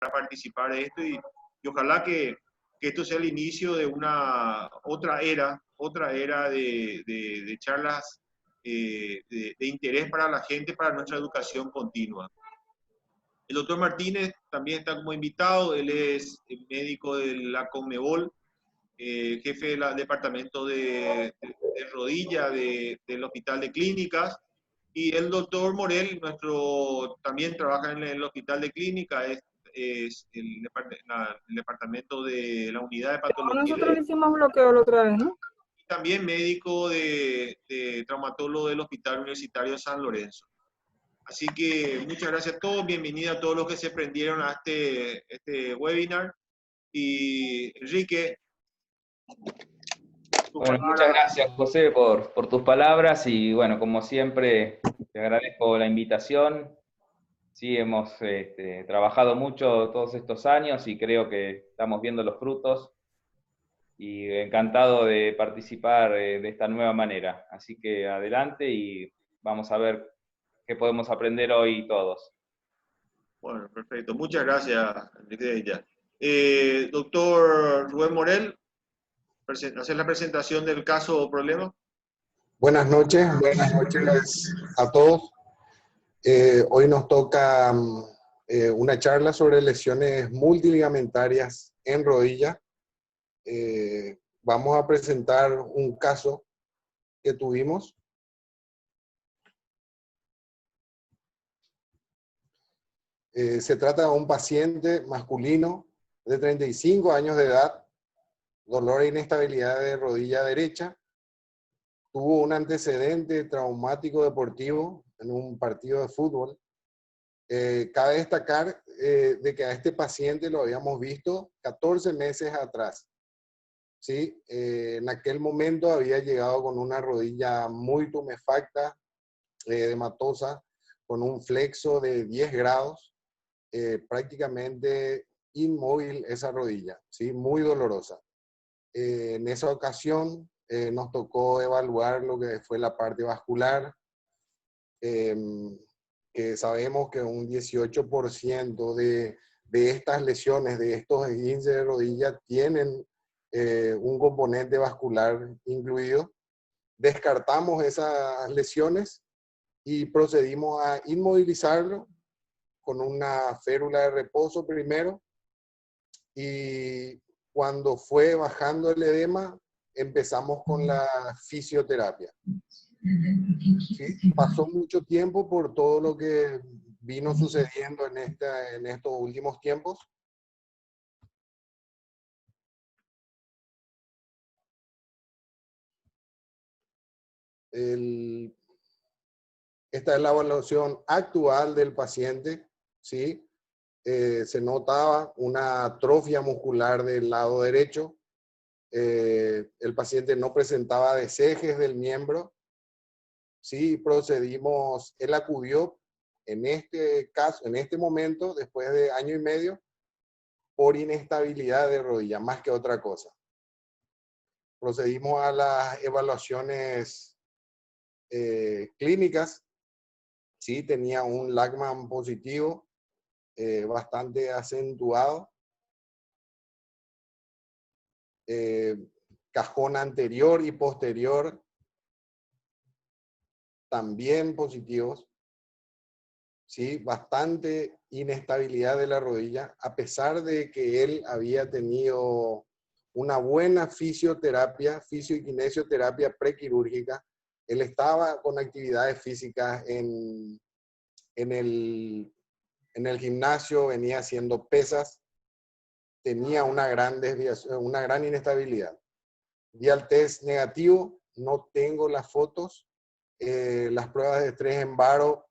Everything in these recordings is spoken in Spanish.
para participar de esto y ojalá que esto sea el inicio de otra era de charlas de interés para la gente, para nuestra educación continua. El doctor Martínez también está como invitado, él es médico de la Conmebol, jefe del departamento de rodilla del Hospital de Clínicas, y el doctor Morel, también trabaja en el Hospital de Clínicas, es el departamento de la unidad de patología. Nosotros le hicimos bloqueo la otra vez, ¿no? Y también médico de traumatólogo del Hospital Universitario de San Lorenzo. Así que muchas gracias a todos, bienvenida a todos los que se prendieron a este webinar. Y Enrique, bueno, muchas gracias, José, por tus palabras y bueno, como siempre, te agradezco la invitación. Sí, hemos trabajado mucho todos estos años y creo que estamos viendo los frutos y encantado de participar de esta nueva manera. Así que adelante y vamos a ver qué podemos aprender hoy todos. Bueno, perfecto. Muchas gracias, Enrique. Doctor Rubén Morel, hacer la presentación del caso o problema. Buenas noches a todos. Hoy nos toca una charla sobre lesiones multiligamentarias en rodilla. Vamos a presentar un caso que tuvimos. Se trata de un paciente masculino de 35 años de edad, dolor e inestabilidad de rodilla derecha. Tuvo un antecedente traumático deportivo en un partido de fútbol. Cabe destacar de que a este paciente lo habíamos visto 14 meses atrás. ¿Sí? En aquel momento había llegado con una rodilla muy tumefacta, edematosa, con un flexo de 10 grados, prácticamente inmóvil esa rodilla, ¿sí? Muy dolorosa. En esa ocasión nos tocó evaluar lo que fue la parte vascular, que sabemos que un 18% de estas lesiones, de estos esguinces de rodilla, tienen un componente vascular incluido. Descartamos esas lesiones y procedimos a inmovilizarlo con una férula de reposo primero, y cuando fue bajando el edema empezamos con la fisioterapia. ¿Sí? Pasó mucho tiempo por todo lo que vino sucediendo en estos últimos tiempos. Esta es la evaluación actual del paciente, ¿sí? Se notaba una atrofia muscular del lado derecho. El paciente no presentaba desejes del miembro. Sí, procedimos, él acudió en este caso, en este momento, después de año y medio, por inestabilidad de rodilla, más que otra cosa. Procedimos a las evaluaciones clínicas. Sí, tenía un Lachman positivo, bastante acentuado. Cajón anterior y posterior también positivos. ¿Sí? Bastante inestabilidad de la rodilla, a pesar de que él había tenido una buena fisioterapia, fisio y kinesioterapia prequirúrgica. Él estaba con actividades físicas en el gimnasio, venía haciendo pesas, tenía una gran desviación, una gran inestabilidad. Vi al test negativo, no tengo las fotos, las pruebas de estrés en varo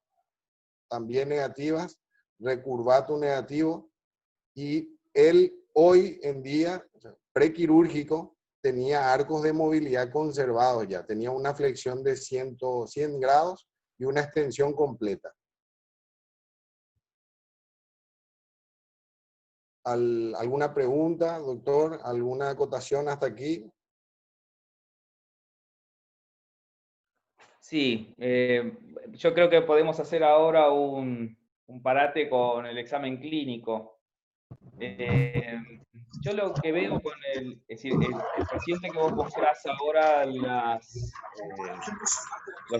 también negativas, recurvato negativo, y él hoy en día, prequirúrgico, tenía arcos de movilidad conservados ya, tenía una flexión de 100 grados y una extensión completa. ¿Alguna pregunta, doctor? ¿Alguna acotación hasta aquí? Sí, yo creo que podemos hacer ahora un parate con el examen clínico. Yo lo que veo con es decir, el paciente que vos mostrás ahora los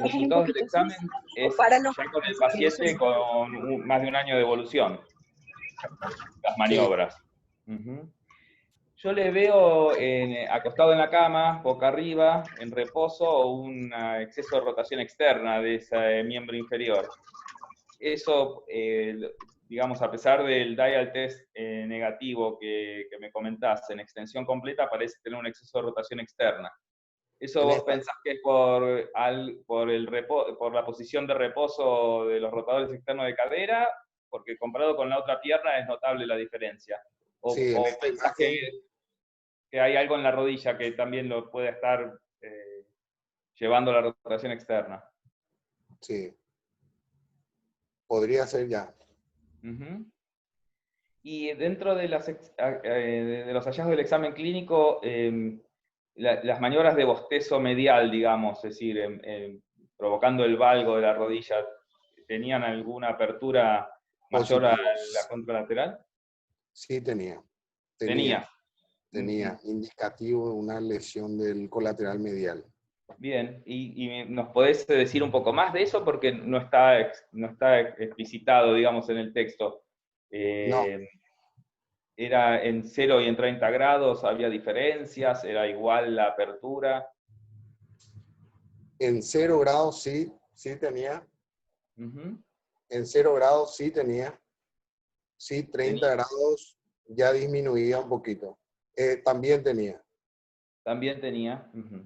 resultados del examen es ya con el paciente con más de un año de evolución, las Sí, maniobras. Ujú. Yo le veo acostado en la cama, boca arriba, en reposo, un exceso de rotación externa de ese miembro inferior. Eso, digamos, a pesar del dial test negativo que me comentaste, en extensión completa parece tener un exceso de rotación externa. ¿Eso en vos esta, pensás que es por la posición de reposo de los rotadores externos de cadera? Porque comparado con la otra pierna es notable la diferencia. sí, en O esta pensás imagen, que hay algo en la rodilla que también lo puede estar llevando la rotación externa. sí, podría ser ya. Ujú. Y dentro de, de los hallazgos del examen clínico, las maniobras de bostezo medial, digamos, es decir, provocando el valgo de la rodilla, ¿tenían alguna apertura mayor a la Positivos. contralateral? Sí, tenía, Tenía. Ujú. tenía indicativo de una lesión del colateral medial. Bien, y nos podés decir un poco más de eso porque no está explicitado, digamos, en el texto. No, Eh, ¿Era en 0 y en 30 grados? ¿Había diferencias? ¿Era igual la apertura? en 0 grados sí, sí tenía. Ujú. En 0 grados sí tenía. Sí, Tenía, 30 grados ya disminuía un poquito. También tenía. también tenía. Ujú.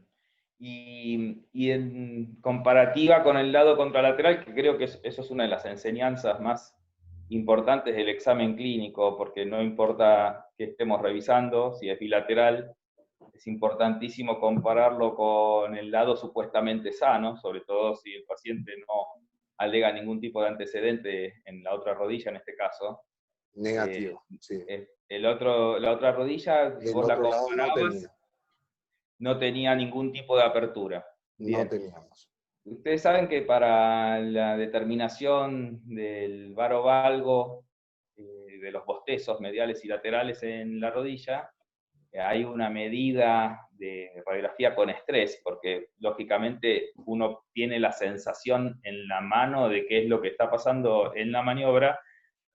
Y en comparativa con el lado contralateral, que creo que eso es una de las enseñanzas más importantes del examen clínico, porque no importa que estemos revisando, si es bilateral, es importantísimo compararlo con el lado supuestamente sano, sobre todo si el paciente no alega ningún tipo de antecedente en la otra rodilla, en este caso. Negativo, sí. La otra rodilla, si Del vos la otro lado no comparabas, tenía. no tenía ningún tipo de apertura. No Bien. teníamos. Ustedes saben que para la determinación del varovalgo, de los bostezos mediales y laterales en la rodilla, hay una medida de radiografía con estrés, porque lógicamente uno tiene la sensación en la mano de qué es lo que está pasando en la maniobra,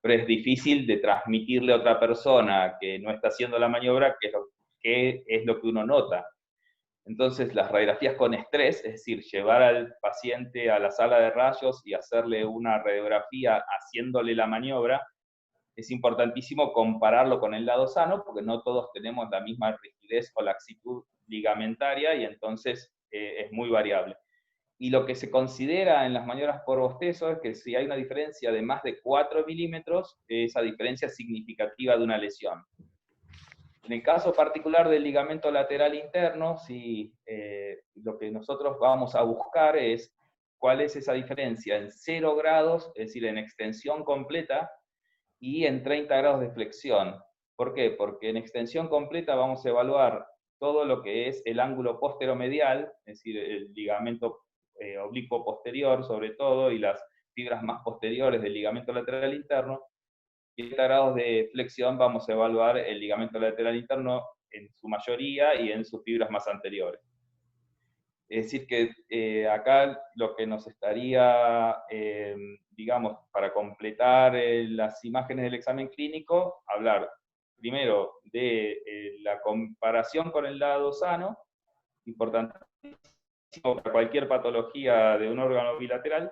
pero es difícil de transmitirle a otra persona que no está haciendo la maniobra qué es lo que uno nota. Entonces, las radiografías con estrés, es decir, llevar al paciente a la sala de rayos y hacerle una radiografía haciéndole la maniobra, es importantísimo compararlo con el lado sano, porque no todos tenemos la misma rigidez o laxitud ligamentaria y entonces es muy variable. Y lo que se considera en las maniobras por bostezo es que si hay una diferencia de más de 4 milímetros, esa diferencia es significativa de una lesión. En el caso particular del ligamento lateral interno, si, lo que nosotros vamos a buscar es cuál es esa diferencia en 0 grados, es decir, en extensión completa, y en 30 grados de flexión. ¿Por qué? Porque en extensión completa vamos a evaluar todo lo que es el ángulo posteromedial, es decir, el ligamento oblicuo posterior sobre todo, y las fibras más posteriores del ligamento lateral interno, y 30 grados de flexión vamos a evaluar el ligamento lateral interno en su mayoría y en sus fibras más anteriores. Es decir, que acá lo que nos estaría, digamos, para completar las imágenes del examen clínico, hablar primero de la comparación con el lado sano, importantísimo para cualquier patología de un órgano bilateral,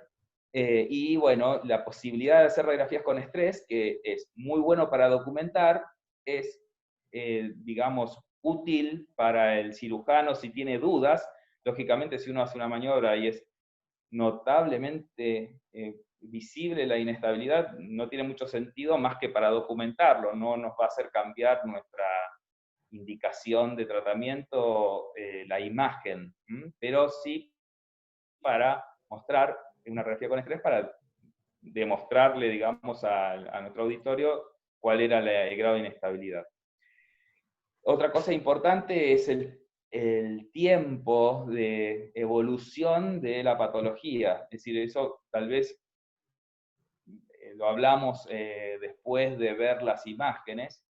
y bueno, la posibilidad de hacer radiografías con estrés, que es muy bueno para documentar, es, digamos, útil para el cirujano si tiene dudas. Lógicamente, si uno hace una maniobra y es notablemente visible la inestabilidad, no tiene mucho sentido más que para documentarlo, no nos va a hacer cambiar nuestra indicación de tratamiento, la imagen, pero sí para mostrar una radiografía con estrés para demostrarle, digamos, a nuestro auditorio cuál era el grado de inestabilidad. Otra cosa importante es el tiempo de evolución de la patología. Es decir, eso tal vez lo hablamos después de ver las imágenes,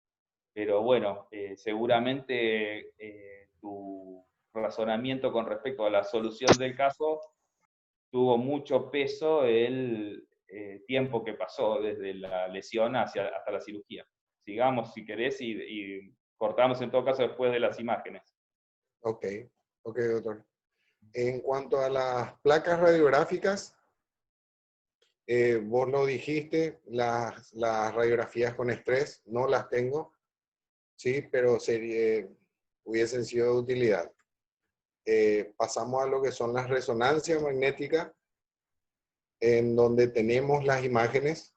pero bueno, seguramente tu razonamiento con respecto a la solución del caso tuvo mucho peso el tiempo que pasó desde la lesión hasta la cirugía. Sigamos si querés y cortamos en todo caso después de las imágenes. Ok, ok, doctor. En cuanto a las placas radiográficas, vos lo dijiste, las radiografías con estrés no las tengo, sí, pero hubiesen sido de utilidad. Pasamos a lo que son las resonancias magnéticas, en donde tenemos las imágenes.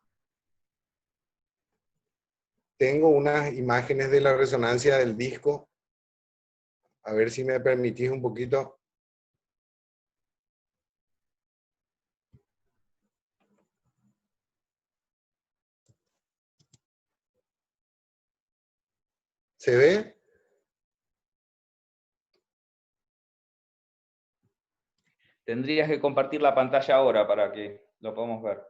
Tengo unas imágenes de la resonancia del disco. A ver si me permitís un poquito. ¿Se ve? Tendrías que compartir la pantalla ahora para que lo podamos ver.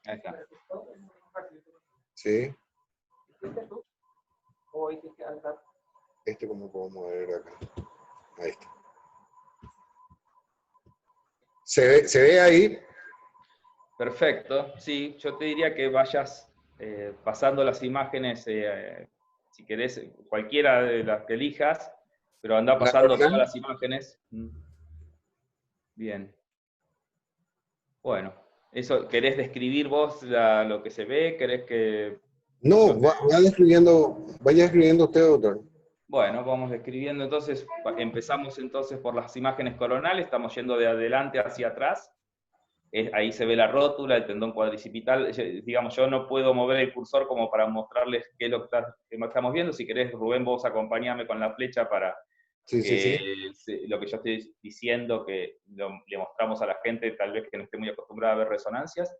Ahí está. Sí. ¿Cómo puedo mover acá? Ahí está. ¿Se ve ahí? Perfecto, sí, yo te diría que vayas pasando las imágenes, si querés, cualquiera de las que elijas, pero anda pasando todas las imágenes. Bien. Bueno, eso, ¿querés describir vos lo que se ve? ¿Querés que...? No, vaya escribiendo usted, doctor. Bueno, vamos describiendo entonces, empezamos entonces por las imágenes coronales, estamos yendo de adelante hacia atrás. Ahí se ve la rótula, el tendón cuadricipital. Digamos, yo no puedo mover el cursor como para mostrarles qué es lo que estamos viendo. Si querés, Rubén, vos acompañame con la flecha para que lo que yo estoy diciendo, que le mostramos a la gente, tal vez que no esté muy acostumbrada a ver resonancias.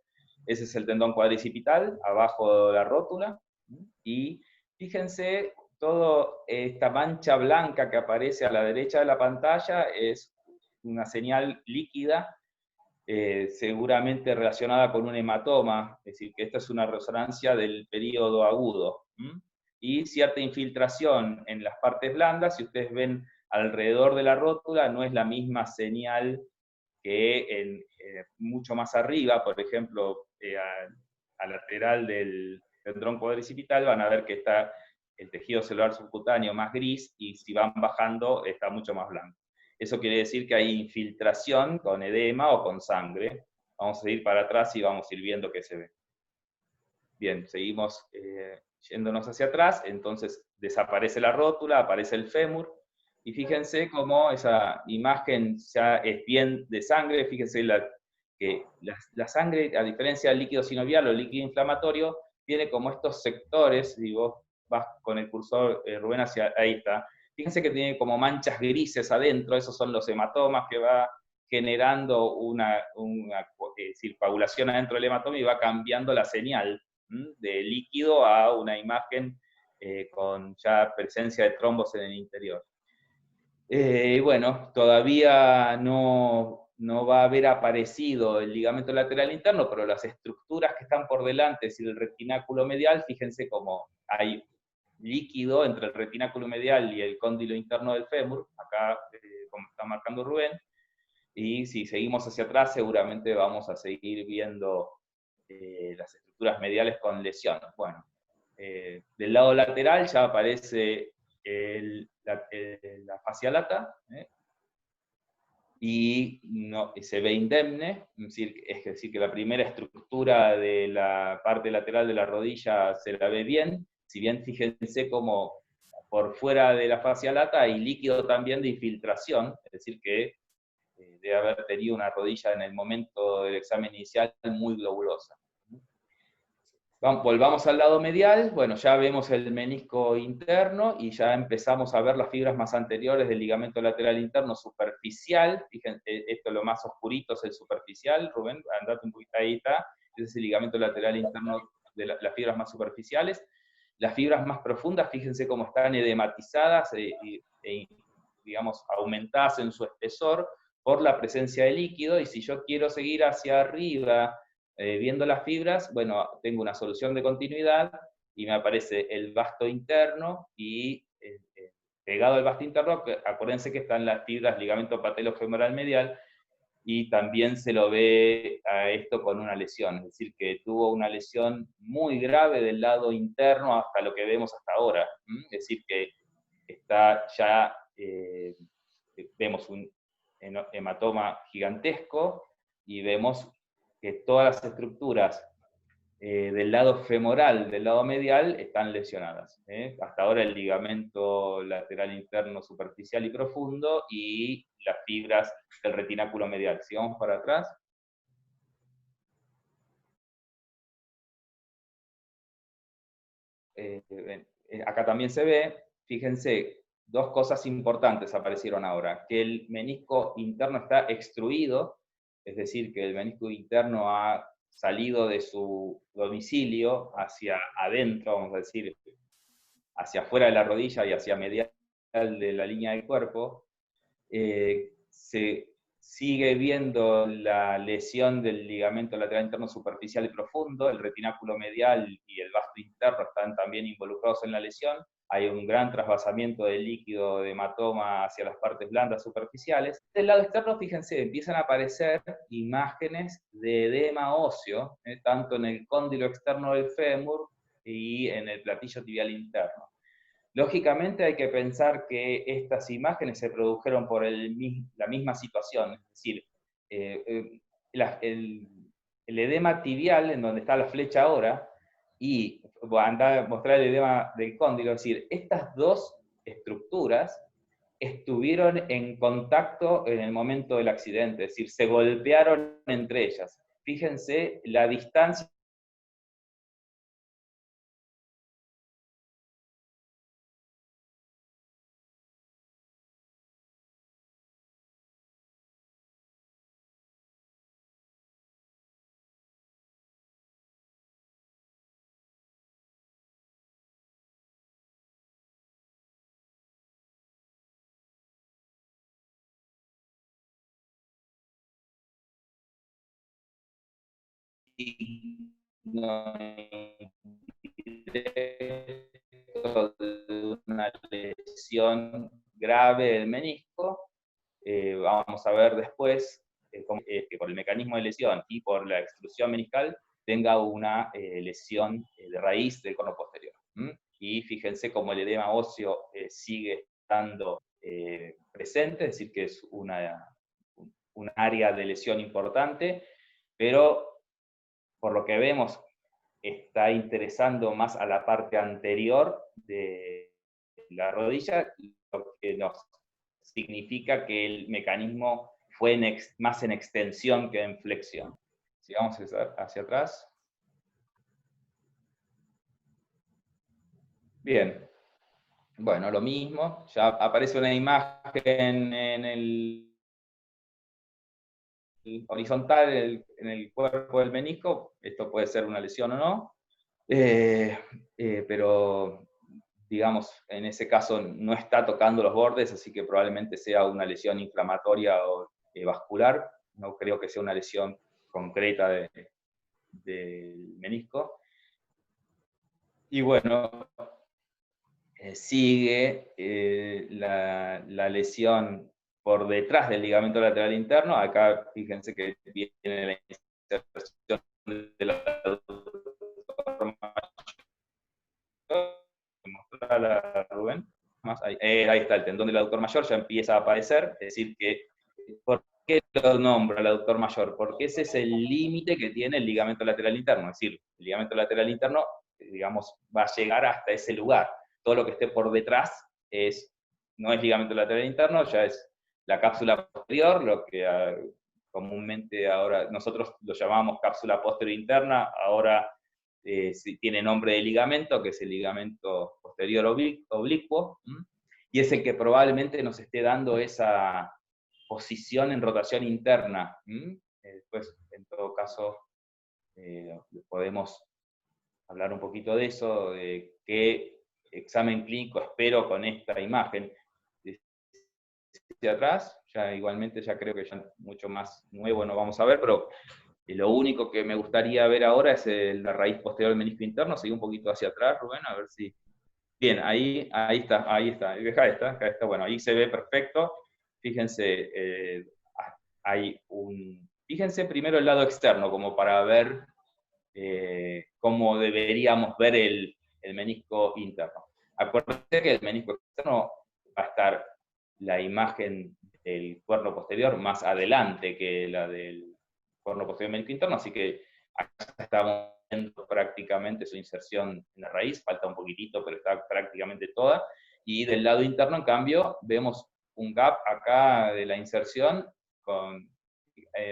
Ese es el tendón cuadricipital, abajo de la rótula. Y fíjense, toda esta mancha blanca que aparece a la derecha de la pantalla es una señal líquida, seguramente relacionada con un hematoma, es decir, que esta es una resonancia del periodo agudo. Y cierta infiltración en las partes blandas, si ustedes ven alrededor de la rótula, no es la misma señal que mucho más arriba, por ejemplo, a lateral del tendón cuadricipital, van a ver que está el tejido celular subcutáneo más gris, y si van bajando está mucho más blanco. Eso quiere decir que hay infiltración con edema o con sangre. Vamos a ir para atrás y vamos a ir viendo qué se ve. Bien, seguimos yéndonos hacia atrás, entonces desaparece la rótula, aparece el fémur, y fíjense cómo esa imagen ya es bien de sangre. Fíjense que la sangre, a diferencia del líquido sinovial o líquido inflamatorio, tiene como estos sectores, y vos vas con el cursor, Rubén, hacia ahí está. Fíjense que tiene como manchas grises adentro, esos son los hematomas que va generando una coagulación adentro del hematoma y va cambiando la señal de líquido a una imagen con ya presencia de trombos en el interior. Bueno, todavía no va a haber aparecido el ligamento lateral interno, pero las estructuras que están por delante, es decir, el retináculo medial, fíjense cómo hay líquido entre el retináculo medial y el cóndilo interno del fémur, acá como está marcando Rubén, y si seguimos hacia atrás seguramente vamos a seguir viendo las estructuras mediales con lesiones. Bueno, del lado lateral ya aparece la fascia lata, y se ve indemne, es decir, que la primera estructura de la parte lateral de la rodilla se la ve bien, si bien fíjense como por fuera de la fascia lata hay líquido también de infiltración, es decir, que debe haber tenido una rodilla en el momento del examen inicial muy globulosa. Volvamos al lado medial. Bueno, ya vemos el menisco interno y ya empezamos a ver las fibras más anteriores del ligamento lateral interno superficial. Fíjense, esto lo más oscurito es el superficial. Rubén, andate un poquito, ahí está. Ese es el ligamento lateral interno de las fibras más superficiales. Las fibras más profundas, fíjense cómo están edematizadas, digamos, aumentadas en su espesor por la presencia de líquido, y si yo quiero seguir hacia arriba viendo las fibras, bueno, tengo una solución de continuidad, y me aparece el vasto interno, y pegado al vasto interno, acuérdense que están las fibras ligamento patelofemoral medial, y también se lo ve a esto con una lesión, es decir, que tuvo una lesión muy grave del lado interno hasta lo que vemos hasta ahora. Es decir, que está ya, vemos un hematoma gigantesco, y vemos que todas las estructuras del lado femoral, del lado medial, están lesionadas. Hasta ahora el ligamento lateral interno superficial y profundo, y las fibras del retináculo medial. Si vamos para atrás. Acá también se ve, fíjense, dos cosas importantes aparecieron ahora: que el menisco interno está extruido, es decir, que el menisco interno ha salido de su domicilio hacia adentro, vamos a decir, hacia afuera de la rodilla y hacia medial de la línea del cuerpo. Se sigue viendo la lesión del ligamento lateral interno superficial y profundo, el retináculo medial y el vasto interno están también involucrados en la lesión. Hay un gran trasvasamiento de líquido de hematoma hacia las partes blandas superficiales. Del lado externo, fíjense, empiezan a aparecer imágenes de edema óseo, tanto en el cóndilo externo del fémur y en el platillo tibial interno. Lógicamente hay que pensar que estas imágenes se produjeron por la misma situación, es decir, el edema tibial, en donde está la flecha ahora, y anda a mostrar el edema del cóndilo, es decir, estas dos estructuras estuvieron en contacto en el momento del accidente, es decir, se golpearon entre ellas. Fíjense la distancia de una lesión grave del menisco. Vamos a ver después que por el mecanismo de lesión y por la extrusión meniscal tenga una lesión de raíz del cono posterior. Y fíjense cómo el edema óseo sigue estando presente, es decir, que es un área de lesión importante, pero por lo que vemos está interesando más a la parte anterior de la rodilla, lo que nos significa que el mecanismo fue más en extensión que en flexión. Si vamos hacia atrás. Bien. Bueno, lo mismo. Ya aparece una imagen en el horizontal en el cuerpo del menisco. Esto puede ser una lesión o no. Pero digamos, en ese caso no está tocando los bordes, así que probablemente sea una lesión inflamatoria o vascular. No creo que sea una lesión concreta del menisco. Y bueno, sigue la lesión por detrás del ligamento lateral interno. Acá fíjense que viene la inserción de la Rubén. Ahí está, el tendón del aductor mayor ya empieza a aparecer, es decir que, ¿por qué lo nombro el aductor mayor? Porque ese es el límite que tiene el ligamento lateral interno, es decir, el ligamento lateral interno, digamos, va a llegar hasta ese lugar. Todo lo que esté por detrás no es ligamento lateral interno, ya es la cápsula posterior, lo que comúnmente ahora nosotros lo llamamos cápsula posterior interna, ahora tiene nombre de ligamento, que es el ligamento posterior oblicuo, y es el que probablemente nos esté dando esa posición en rotación interna. Después, en todo caso, podemos hablar un poquito de eso, de qué examen clínico espero con esta imagen. Hacia atrás, ya igualmente ya creo que ya mucho más nuevo no vamos a ver, pero lo único que me gustaría ver ahora es la raíz posterior del menisco interno. Seguí un poquito hacia atrás, Rubén, a ver si... Bien, ahí está, ahí está. Acá está, bueno, ahí se ve perfecto. Fíjense, hay un... Fíjense primero el lado externo, como para ver cómo deberíamos ver el menisco interno. Acuérdense que el menisco externo va a estar la imagen del cuerno posterior más adelante que la del cuerno posterior menisco interno, así que acá estamos viendo prácticamente su inserción en la raíz, falta un poquitito, pero está prácticamente toda, y del lado interno, en cambio, vemos un gap acá de la inserción, con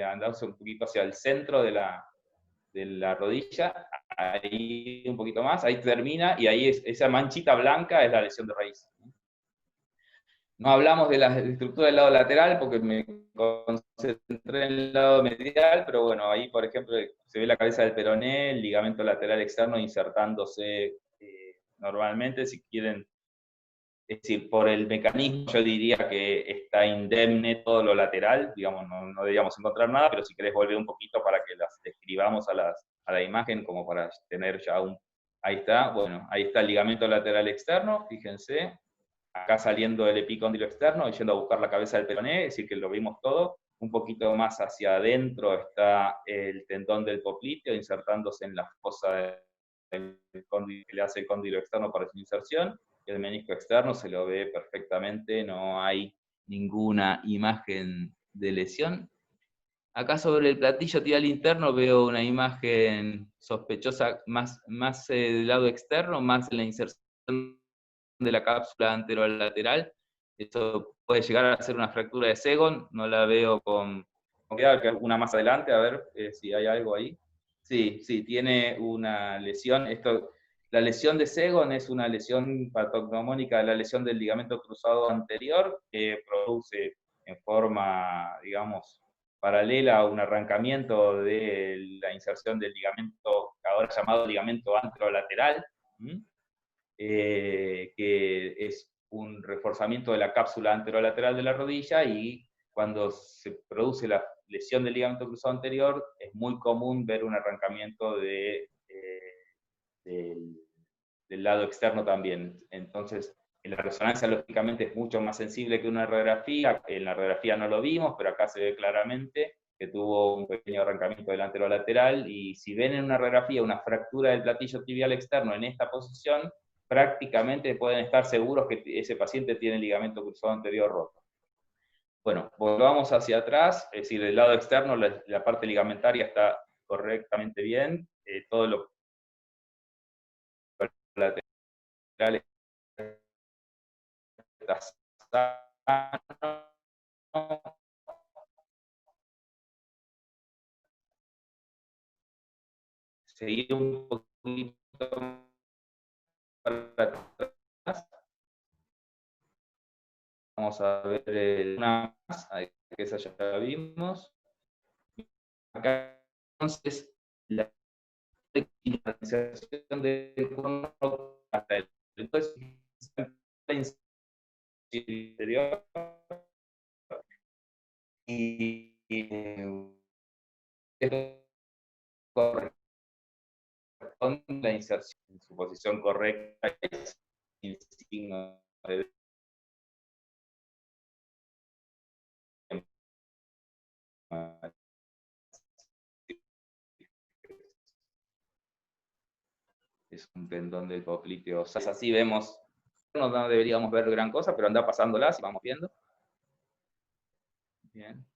andándose un poquito hacia el centro de la rodilla, ahí un poquito más, ahí termina, y ahí esa manchita blanca es la lesión de raíz. No hablamos de la estructura del lado lateral porque me concentré en el lado medial, pero bueno, ahí por ejemplo se ve la cabeza del peroné, el ligamento lateral externo insertándose normalmente, si quieren, es decir, por el mecanismo yo diría que está indemne todo lo lateral, digamos, no deberíamos encontrar nada, pero si querés volver un poquito para que las describamos a la imagen, como para tener ya un... Ahí está, bueno, ahí está el ligamento lateral externo, fíjense, acá saliendo el epicóndilo externo y yendo a buscar la cabeza del peroné, es decir, que lo vimos todo. Un poquito más hacia adentro está el tendón del popliteo insertándose en la fosa del cóndilo, que le hace el cóndilo externo para su inserción. El menisco externo se lo ve perfectamente, no hay ninguna imagen de lesión. Acá sobre el platillo tibial interno veo una imagen sospechosa más del lado externo, más en la inserción de la cápsula anterolateral. Esto puede llegar a ser una fractura de Segon, no la veo con cuidado, que una más adelante, a ver si hay algo ahí. Sí, sí, tiene una lesión. La lesión de Segon es una lesión patognomónica de la lesión del ligamento cruzado anterior, que produce en forma, digamos, paralela a un arrancamiento de la inserción del ligamento, ahora llamado ligamento anterolateral, que es un reforzamiento de la cápsula anterolateral de la rodilla, y cuando se produce la lesión del ligamento cruzado anterior es muy común ver un arrancamiento del lado externo también. Entonces, en la resonancia lógicamente es mucho más sensible que una radiografía. En la radiografía no lo vimos, pero acá se ve claramente que tuvo un pequeño arrancamiento del anterolateral, y si ven en una radiografía una fractura del platillo tibial externo en esta posición, prácticamente pueden estar seguros que ese paciente tiene el ligamento cruzado anterior roto. Bueno, volvamos hacia atrás, es decir, del lado externo la parte ligamentaria está correctamente bien, todo lo lateral está sano. Seguir un poquito para atrás. Vamos a ver una más, que esa ya la vimos. Acá entonces la inserción del cono hasta el entonces interior y corresponde la inserción en su posición correcta, el signo de es un tendón del popliteo. O sea, así vemos, no deberíamos ver gran cosa, pero anda pasándolas y vamos viendo. Bien.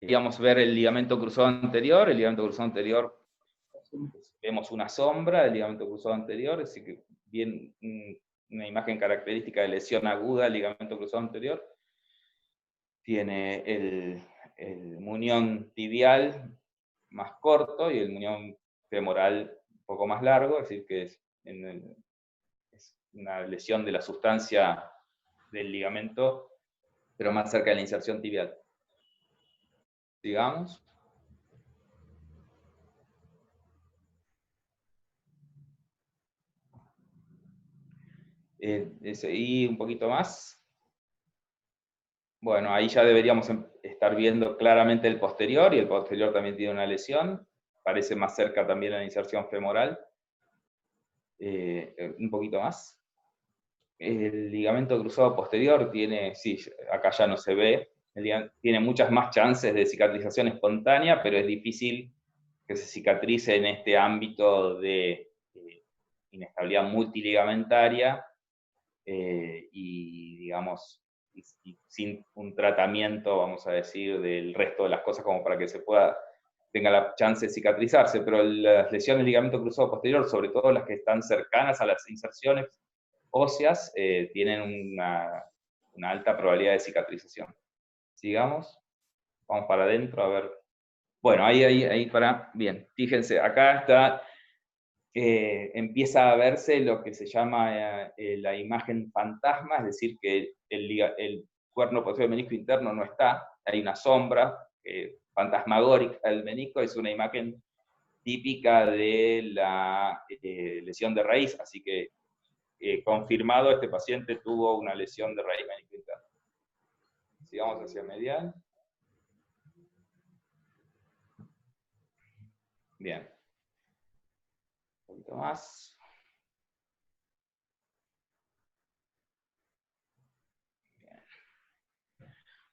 Digamos, ver el ligamento cruzado anterior. El ligamento cruzado anterior, vemos una sombra del ligamento cruzado anterior, es decir, que bien una imagen característica de lesión aguda del ligamento cruzado anterior. Tiene el muñón tibial más corto y el muñón femoral un poco más largo, es decir, que es una lesión de la sustancia del ligamento, pero más cerca de la inserción tibial. Digamos. Y un poquito más. Bueno, ahí ya deberíamos estar viendo claramente el posterior, y el posterior también tiene una lesión. Parece más cerca también a la inserción femoral. Un poquito más. El ligamento cruzado posterior tiene, sí, acá ya no se ve, tiene muchas más chances de cicatrización espontánea, pero es difícil que se cicatrice en este ámbito de inestabilidad multiligamentaria y, digamos, y sin un tratamiento, vamos a decir, del resto de las cosas como para que tenga la chance de cicatrizarse. Pero las lesiones del ligamento cruzado posterior, sobre todo las que están cercanas a las inserciones óseas, tienen una alta probabilidad de cicatrización. Sigamos, vamos para adentro a ver. Bueno, ahí para, bien, fíjense, acá está, empieza a verse lo que se llama la imagen fantasma, es decir, que el cuerno posterior del menisco interno no está, hay una sombra fantasmagórica del menisco, es una imagen típica de la lesión de raíz, así que confirmado, este paciente tuvo una lesión de raíz menisco interno. Sigamos hacia medial. Bien. Un poquito más. Bien.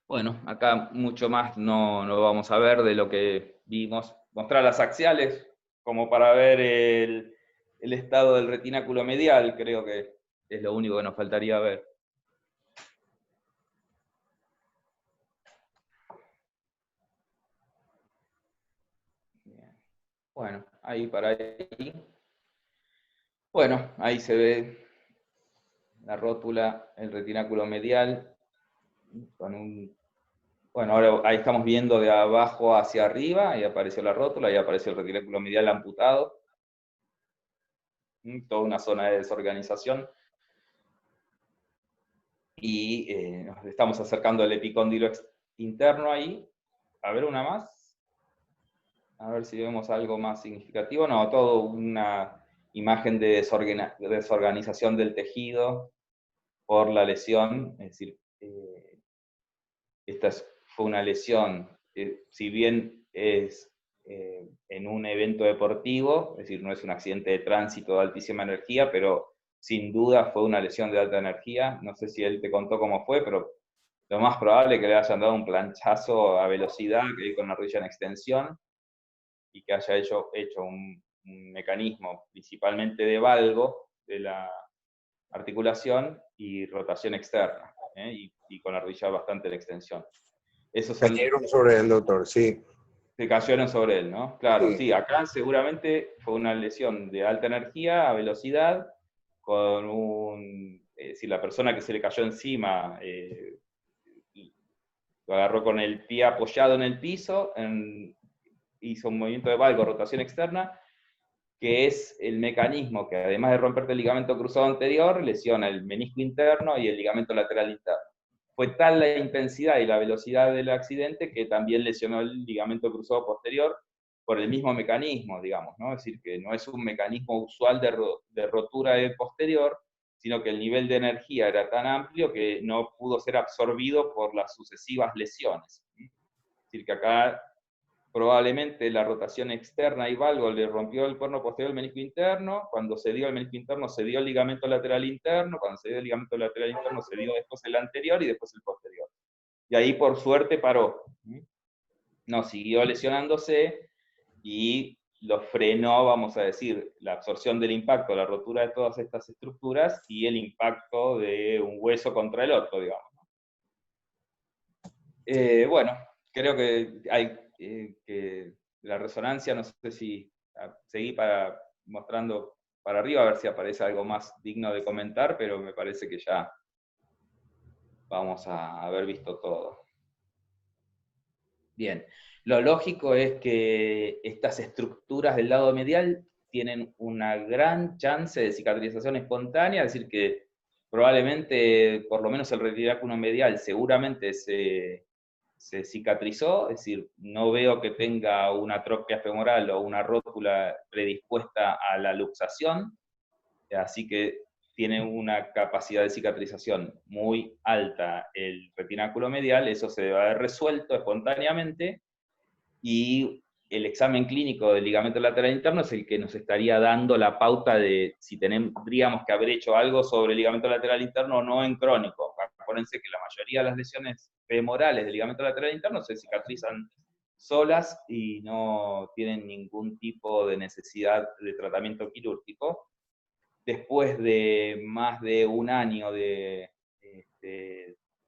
Bueno, acá mucho más no vamos a ver de lo que vimos. Mostrar las axiales, como para ver el estado del retináculo medial, creo que es lo único que nos faltaría ver. Bien. Bueno, ahí para ahí. Bueno, ahí se ve la rótula, el retináculo medial, con bueno, ahora ahí estamos viendo de abajo hacia arriba, ahí apareció la rótula, ahí apareció el retináculo medial amputado. Toda una zona de desorganización. Y nos estamos acercando al epicóndilo interno ahí. A ver, una más. A ver si vemos algo más significativo. No, todo una imagen de desorganización del tejido por la lesión. Es decir, esta fue una lesión, si bien es en un evento deportivo, es decir, no es un accidente de tránsito de altísima energía, pero sin duda fue una lesión de alta energía. No sé si él te contó cómo fue, pero lo más probable es que le hayan dado un planchazo a velocidad, que ir con una rodilla en extensión, y que haya hecho un mecanismo principalmente de valgo de la articulación y rotación externa, y con la rodilla bastante en extensión. Esos Cayeron sobre el doctor, sí. Se cayeron sobre él, ¿no? Claro, Sí. sí, acá seguramente fue una lesión de alta energía a velocidad, con si la persona que se le cayó encima lo agarró con el pie apoyado en el piso, hizo un movimiento de valgo, rotación externa, que es el mecanismo que, además de romperte el ligamento cruzado anterior, lesiona el menisco interno y el ligamento lateral interno. Fue tal la intensidad y la velocidad del accidente que también lesionó el ligamento cruzado posterior por el mismo mecanismo, digamos, ¿no? Es decir, que no es un mecanismo usual de rotura del posterior, sino que el nivel de energía era tan amplio que no pudo ser absorbido por las sucesivas lesiones. Es decir, que acá probablemente la rotación externa y valgo le rompió el cuerno posterior del menisco interno. Cuando se dio el menisco interno, se dio el ligamento lateral interno. Cuando se dio el ligamento lateral interno, se dio después el anterior y después el posterior. Y ahí, por suerte, paró. No siguió lesionándose y lo frenó, vamos a decir, la absorción del impacto, la rotura de todas estas estructuras y el impacto de un hueso contra el otro, digamos. Bueno, creo que hay que la resonancia, no sé si seguí mostrando para arriba, a ver si aparece algo más digno de comentar, pero me parece que ya vamos a haber visto todo. Bien, lo lógico es que estas estructuras del lado medial tienen una gran chance de cicatrización espontánea, es decir, que probablemente, por lo menos el retináculo medial, seguramente se cicatrizó, es decir, no veo que tenga una atrofia femoral o una rótula predispuesta a la luxación, así que tiene una capacidad de cicatrización muy alta el retináculo medial, eso se debe haber resuelto espontáneamente, y el examen clínico del ligamento lateral interno es el que nos estaría dando la pauta de si tendríamos que haber hecho algo sobre el ligamento lateral interno o no en crónico. Acuérdense que la mayoría de las lesiones femorales del ligamento lateral interno se cicatrizan solas y no tienen ningún tipo de necesidad de tratamiento quirúrgico. Después de más de un año de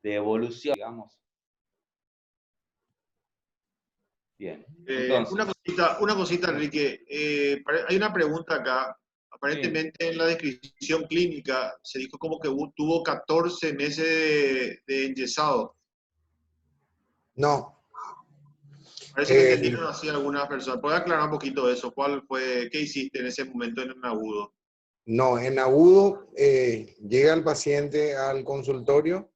evolución, digamos. Bien. Entonces, Una cosita, Enrique. Hay una pregunta acá. Aparentemente en la descripción clínica se dijo como que tuvo 14 meses de enyesado. No. Parece que entendieron así algunas personas. ¿Puedes aclarar un poquito eso? ¿Qué hiciste en ese momento en agudo? No, en agudo llega el paciente al consultorio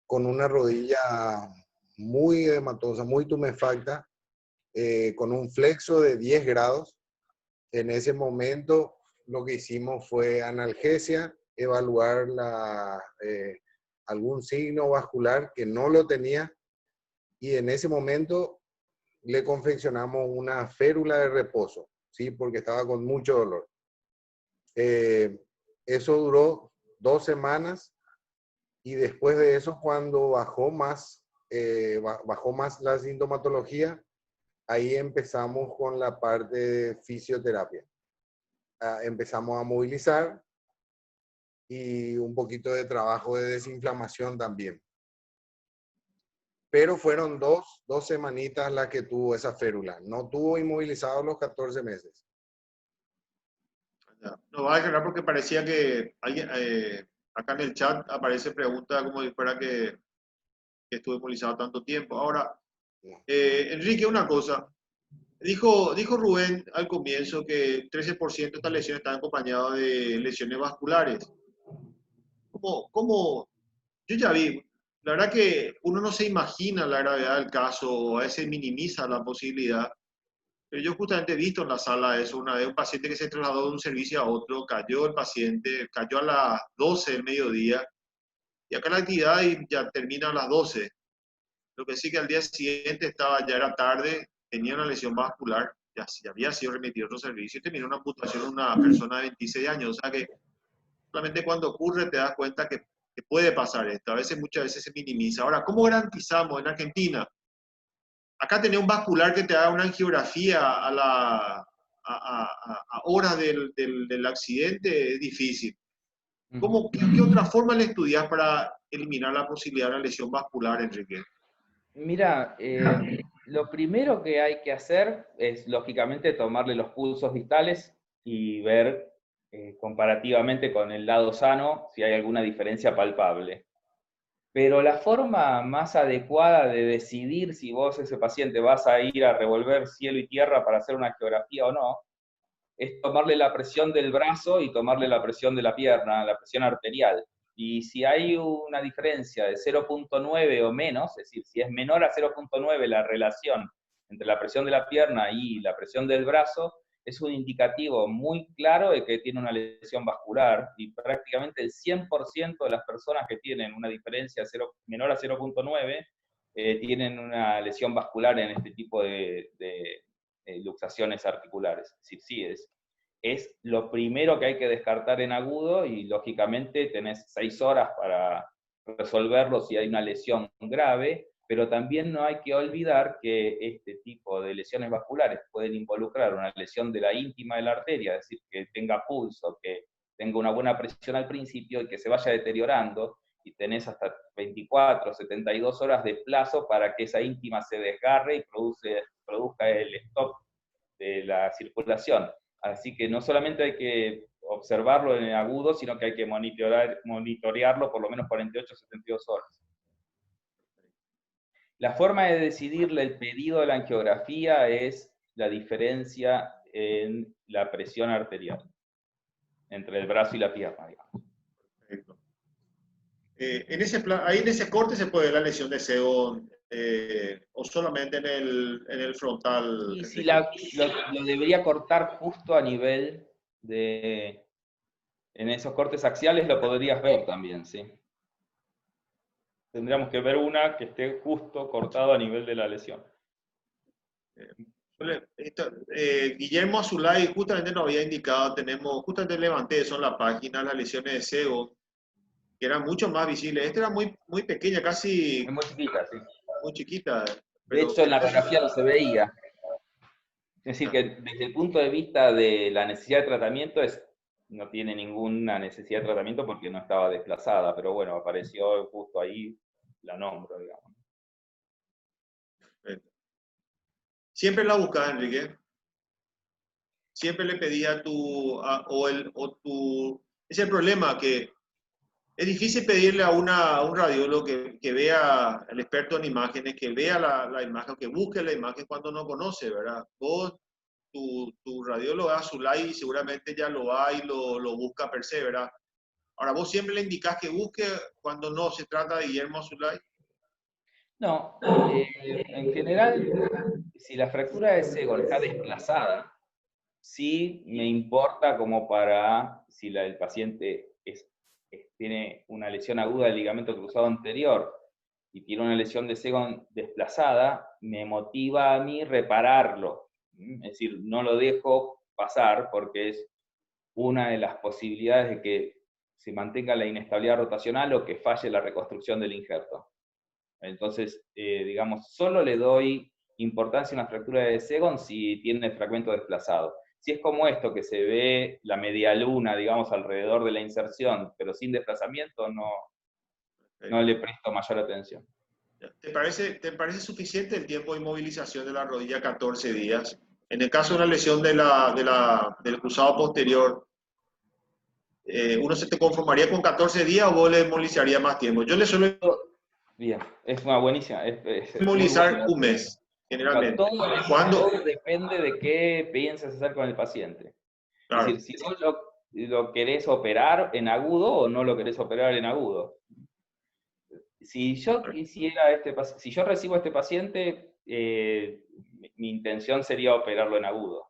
con una rodilla muy edematosa, muy tumefacta, con un flexo de 10 grados. En ese momento lo que hicimos fue analgesia, evaluar algún signo vascular que no lo tenía, y en ese momento le confeccionamos una férula de reposo, ¿sí? Porque estaba con mucho dolor. Eso duró 2 semanas, y después de eso, cuando bajó más la sintomatología, ahí empezamos con la parte de fisioterapia. Empezamos a movilizar y un poquito de trabajo de desinflamación también. Pero fueron dos semanitas las que tuvo esa férula. No tuvo inmovilizado los 14 meses. No va a aclarar porque parecía que alguien, acá en el chat aparece pregunta como si fuera que estuvo inmovilizado tanto tiempo. Ahora, Enrique, una cosa. Dijo Rubén al comienzo que el 13% de estas lesiones están acompañadas de lesiones vasculares. ¿Cómo? Yo ya vi, la verdad que uno no se imagina la gravedad del caso, o a veces minimiza la posibilidad, pero yo justamente he visto en la sala eso una vez, un paciente que se trasladó de un servicio a otro, cayó el paciente, cayó a las 12 del mediodía, y acá la actividad ya termina a las 12. Lo que sí que al día siguiente ya era tarde, tenía una lesión vascular, ya había sido remitido a otro servicio y terminó una amputación en una persona de 26 años. O sea que solamente cuando ocurre te das cuenta que puede pasar esto. Muchas veces se minimiza. Ahora, ¿cómo garantizamos en Argentina? Acá tenés un vascular que te haga una angiografía a horas del accidente, es difícil. ¿Qué otra forma le estudias para eliminar la posibilidad de una lesión vascular, Enrique? Mira, lo primero que hay que hacer es, lógicamente, tomarle los pulsos distales y ver comparativamente con el lado sano si hay alguna diferencia palpable. Pero la forma más adecuada de decidir si vos, ese paciente, vas a ir a revolver cielo y tierra para hacer una angiografía o no, es tomarle la presión del brazo y tomarle la presión de la pierna, la presión arterial. Y si hay una diferencia de 0.9 o menos, es decir, si es menor a 0.9 la relación entre la presión de la pierna y la presión del brazo, es un indicativo muy claro de que tiene una lesión vascular, y prácticamente el 100% de las personas que tienen una diferencia menor a 0.9 tienen una lesión vascular en este tipo de luxaciones articulares. Es decir, sí, es lo primero que hay que descartar en agudo, y lógicamente tenés 6 horas para resolverlo si hay una lesión grave, pero también no hay que olvidar que este tipo de lesiones vasculares pueden involucrar una lesión de la íntima de la arteria, es decir, que tenga pulso, que tenga una buena presión al principio y que se vaya deteriorando, y tenés hasta 24, 72 horas de plazo para que esa íntima se desgarre y produzca el stop de la circulación. Así que no solamente hay que observarlo en el agudo, sino que hay que monitorearlo por lo menos 48 o 72 horas. La forma de decidirle el pedido de la angiografía es la diferencia en la presión arterial entre el brazo y la pierna, digamos. Perfecto. Ahí en ese corte se puede ver la lesión de Segon, o solamente en el frontal. Y si lo debería cortar justo a nivel de... En esos cortes axiales lo podrías ver también, ¿sí? Tendríamos que ver una que esté justo cortado a nivel de la lesión. Guillermo Azulay justamente nos había indicado, justamente levanté eso en la página, las lesiones de Segon, que eran mucho más visibles. Esta era muy, muy pequeña, casi Es muy chiquita, sí. muy chiquita. De hecho, en la radiografía no se veía. Es decir, que desde el punto de vista de la necesidad de tratamiento, no tiene ninguna necesidad de tratamiento porque no estaba desplazada, pero bueno, apareció justo ahí, la nombro, digamos. Siempre la buscaba, Enrique. Siempre le pedía es el problema, que es difícil pedirle a un radiólogo que vea, el experto en imágenes, que vea la imagen, que busque la imagen cuando no conoce, ¿verdad? Vos, tu radiólogo Azulay seguramente ya lo va y lo busca per se, ¿verdad? Ahora, vos siempre le indicás que busque cuando no se trata de Guillermo Azulay. No, en general, si la fractura de Segon está desplazada, sí me importa como para, si el paciente tiene una lesión aguda del ligamento cruzado anterior y tiene una lesión de Segon desplazada, me motiva a mí repararlo. Es decir, no lo dejo pasar porque es una de las posibilidades de que se mantenga la inestabilidad rotacional o que falle la reconstrucción del injerto. Entonces, digamos, solo le doy importancia a una fractura de Segon si tiene fragmento desplazado. Si es como esto, que se ve la medialuna, digamos, alrededor de la inserción, pero sin desplazamiento, no le presto mayor atención. ¿Te parece suficiente el tiempo de inmovilización de la rodilla, 14 días? En el caso de una lesión del cruzado posterior, ¿uno se te conformaría con 14 días o vos le inmovilizaría más tiempo? Yo le suelo Bien, es una buenísima. inmovilizar un mes, generalmente. Todo depende de qué piensas hacer con el paciente. Claro. Es decir, si vos lo querés operar en agudo o no lo querés operar en agudo. Si yo recibo a este paciente, mi intención sería operarlo en agudo.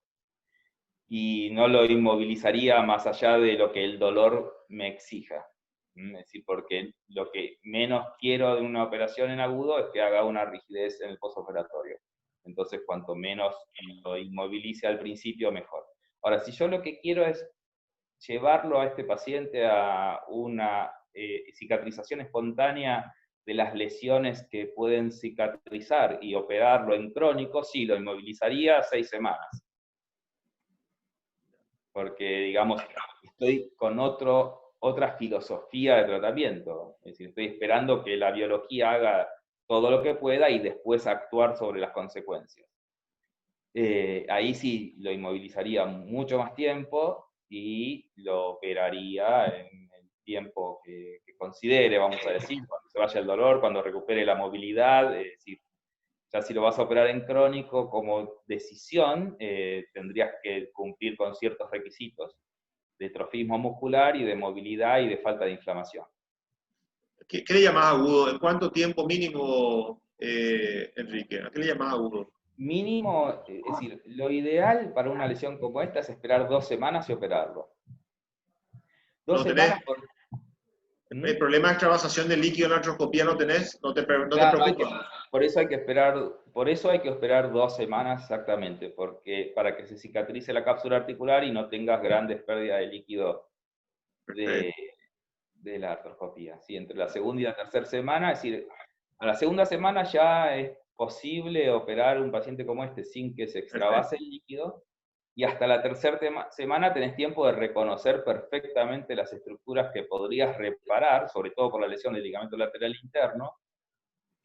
Y no lo inmovilizaría más allá de lo que el dolor me exija. Es decir, porque lo que menos quiero de una operación en agudo es que haga una rigidez en el postoperatorio. Entonces, cuanto menos lo inmovilice al principio, mejor. Ahora, si yo lo que quiero es llevarlo a este paciente a una cicatrización espontánea de las lesiones que pueden cicatrizar y operarlo en crónico, sí, lo inmovilizaría 6 semanas. Porque, digamos, estoy con otra filosofía de tratamiento. Es decir, estoy esperando que la biología haga todo lo que pueda y después actuar sobre las consecuencias. Ahí sí lo inmovilizaría mucho más tiempo y lo operaría en el tiempo que considere, vamos a decir, cuando se vaya el dolor, cuando recupere la movilidad. Es decir, ya si lo vas a operar en crónico, como decisión, tendrías que cumplir con ciertos requisitos de trofismo muscular y de movilidad y de falta de inflamación. ¿Qué le llamas agudo? ¿En cuánto tiempo mínimo, Enrique? ¿A qué le llamas agudo? Mínimo, es decir, lo ideal para una lesión como esta es esperar 2 semanas y operarlo. 2 semanas por... ¿El problema de extravasación de líquido en la artroscopía no tenés? ¿No te preocupa? Por eso hay que esperar 2 semanas exactamente, porque para que se cicatrice la cápsula articular y no tengas grandes pérdidas de líquido de la artroscopía. Sí, entre la segunda y la tercera semana, es decir, a la segunda semana ya es posible operar un paciente como este sin que se extravase el líquido, y hasta la tercera semana tenés tiempo de reconocer perfectamente las estructuras que podrías reparar, sobre todo por la lesión del ligamento lateral interno,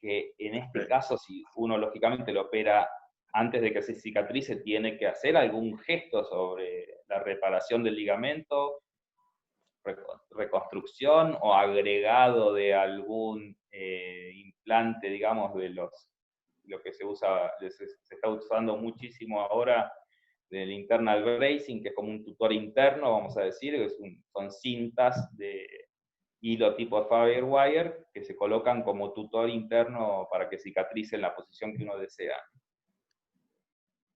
que en este caso, si uno lógicamente lo opera antes de que se cicatrice, tiene que hacer algún gesto sobre la reparación del ligamento, reconstrucción o agregado de algún implante, digamos, de lo que se usa, se está usando muchísimo ahora, del internal bracing, que es como un tutor interno, vamos a decir, que son cintas de hilo tipo Firewire que se colocan como tutor interno para que cicatrice en la posición que uno desea.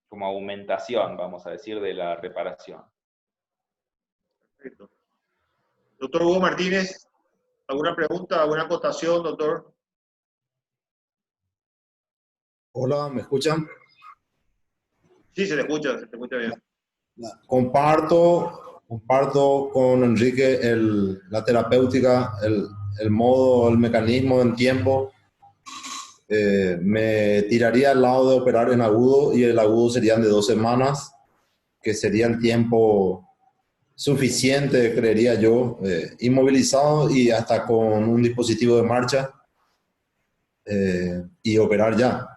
Como aumentación, vamos a decir, de la reparación. Perfecto. Doctor Hugo Martínez, ¿alguna pregunta, alguna acotación, doctor? Hola, ¿me escuchan? Sí, se te escucha bien. Comparto con Enrique la terapéutica, el modo, el mecanismo en tiempo. Me tiraría al lado de operar en agudo, y el agudo serían de 2 semanas, que sería el tiempo suficiente, creería yo, inmovilizado y hasta con un dispositivo de marcha, y operar ya.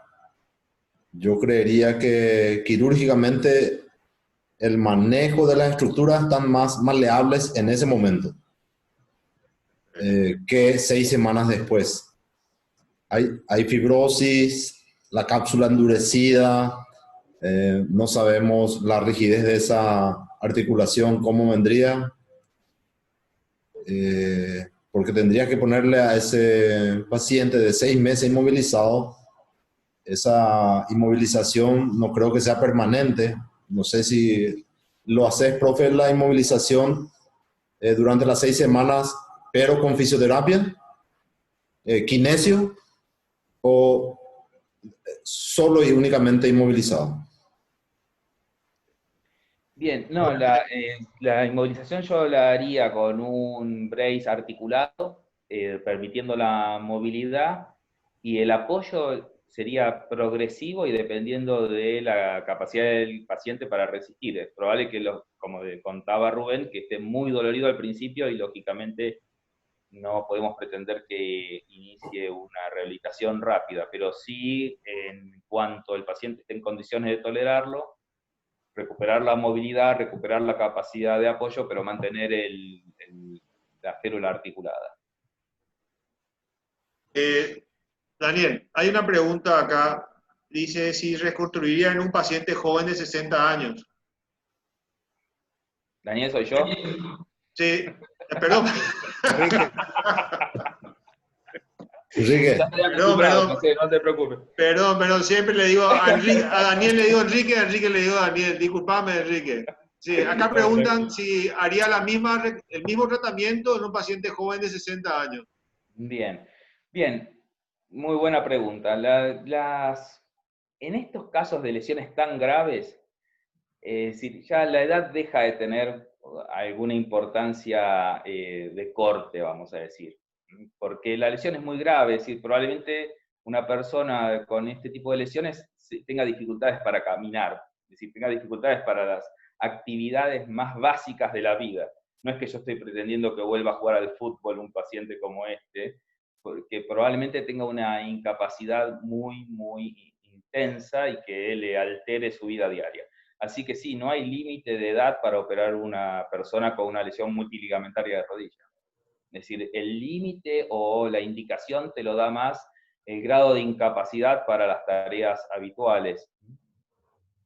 Yo creería que quirúrgicamente el manejo de las estructuras están más maleables en ese momento que 6 semanas después. Hay fibrosis, la cápsula endurecida, no sabemos la rigidez de esa articulación, cómo vendría, porque tendría que ponerle a ese paciente de 6 meses inmovilizado. Esa inmovilización no creo que sea permanente. No sé si lo haces, profe, la inmovilización durante las 6 semanas, pero con fisioterapia, kinesio, o solo y únicamente inmovilizado. Bien, no, la inmovilización yo la haría con un brace articulado, permitiendo la movilidad, y el apoyo sería progresivo y dependiendo de la capacidad del paciente para resistir. Es probable que, como contaba Rubén, que esté muy dolorido al principio y lógicamente no podemos pretender que inicie una rehabilitación rápida, pero sí, en cuanto el paciente esté en condiciones de tolerarlo, recuperar la movilidad, recuperar la capacidad de apoyo, pero mantener la férula articulada. Daniel, hay una pregunta acá. Dice si reconstruiría en un paciente joven de 60 años. ¿Daniel, soy yo? Sí, perdón. Enrique. No te preocupes. Perdón, siempre le digo a Daniel le digo Enrique, a Enrique le digo Daniel. Disculpame, Enrique. Sí, acá preguntan si haría el mismo tratamiento en un paciente joven de 60 años. Bien, muy buena pregunta. En estos casos de lesiones tan graves, si ya la edad deja de tener alguna importancia de corte, vamos a decir, porque la lesión es muy grave, es decir, probablemente una persona con este tipo de lesiones tenga dificultades para caminar, es decir, tenga dificultades para las actividades más básicas de la vida. No es que yo estoy pretendiendo que vuelva a jugar al fútbol un paciente como este, porque probablemente tenga una incapacidad muy, muy intensa y que le altere su vida diaria. Así que sí, no hay límite de edad para operar una persona con una lesión multiligamentaria de rodilla. Es decir, el límite o la indicación te lo da más el grado de incapacidad para las tareas habituales.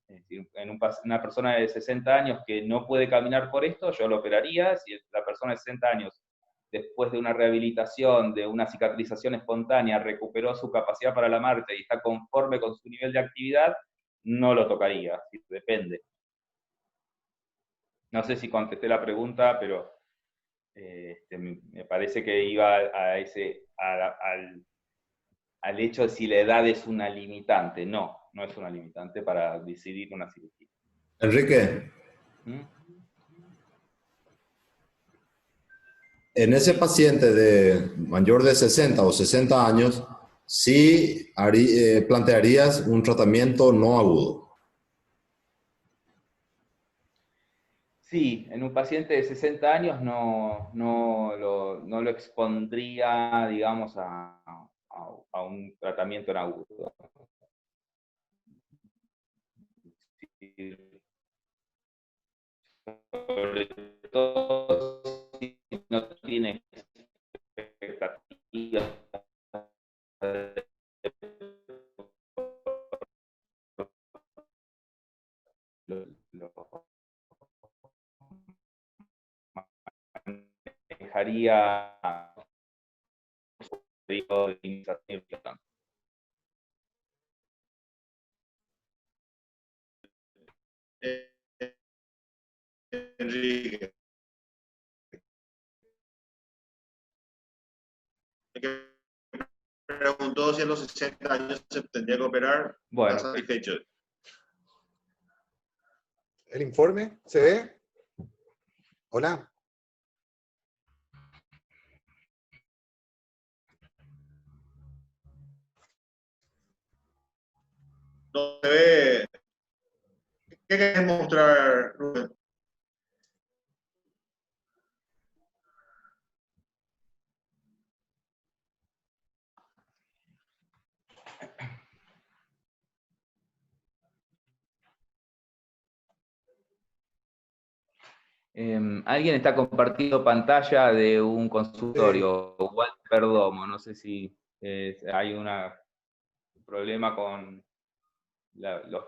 Es decir, en una persona de 60 años que no puede caminar por esto, yo lo operaría. Si la persona de 60 años, después de una rehabilitación, de una cicatrización espontánea, recuperó su capacidad para la marcha y está conforme con su nivel de actividad, no lo tocaría, depende. No sé si contesté la pregunta, pero me parece que iba al hecho de si la edad es una limitante. No es una limitante para decidir una cirugía. Enrique, en ese paciente de mayor de 60 o 60 años, sí plantearías un tratamiento no agudo. Sí, en un paciente de 60 años no lo expondría, digamos, a un tratamiento en agudo. Sí, sobre todo si no tiene expectativas de lo manejaría digo, de iniciativa. Enrique. Preguntó si a los 60 años se tendría que operar. Bueno, ¿Está satisfecho? ¿El informe se ve? Hola. No se ve. ¿Qué querés mostrar, Rubén? Alguien está compartiendo pantalla de un consultorio, Walter Perdomo, no sé si hay un problema con los...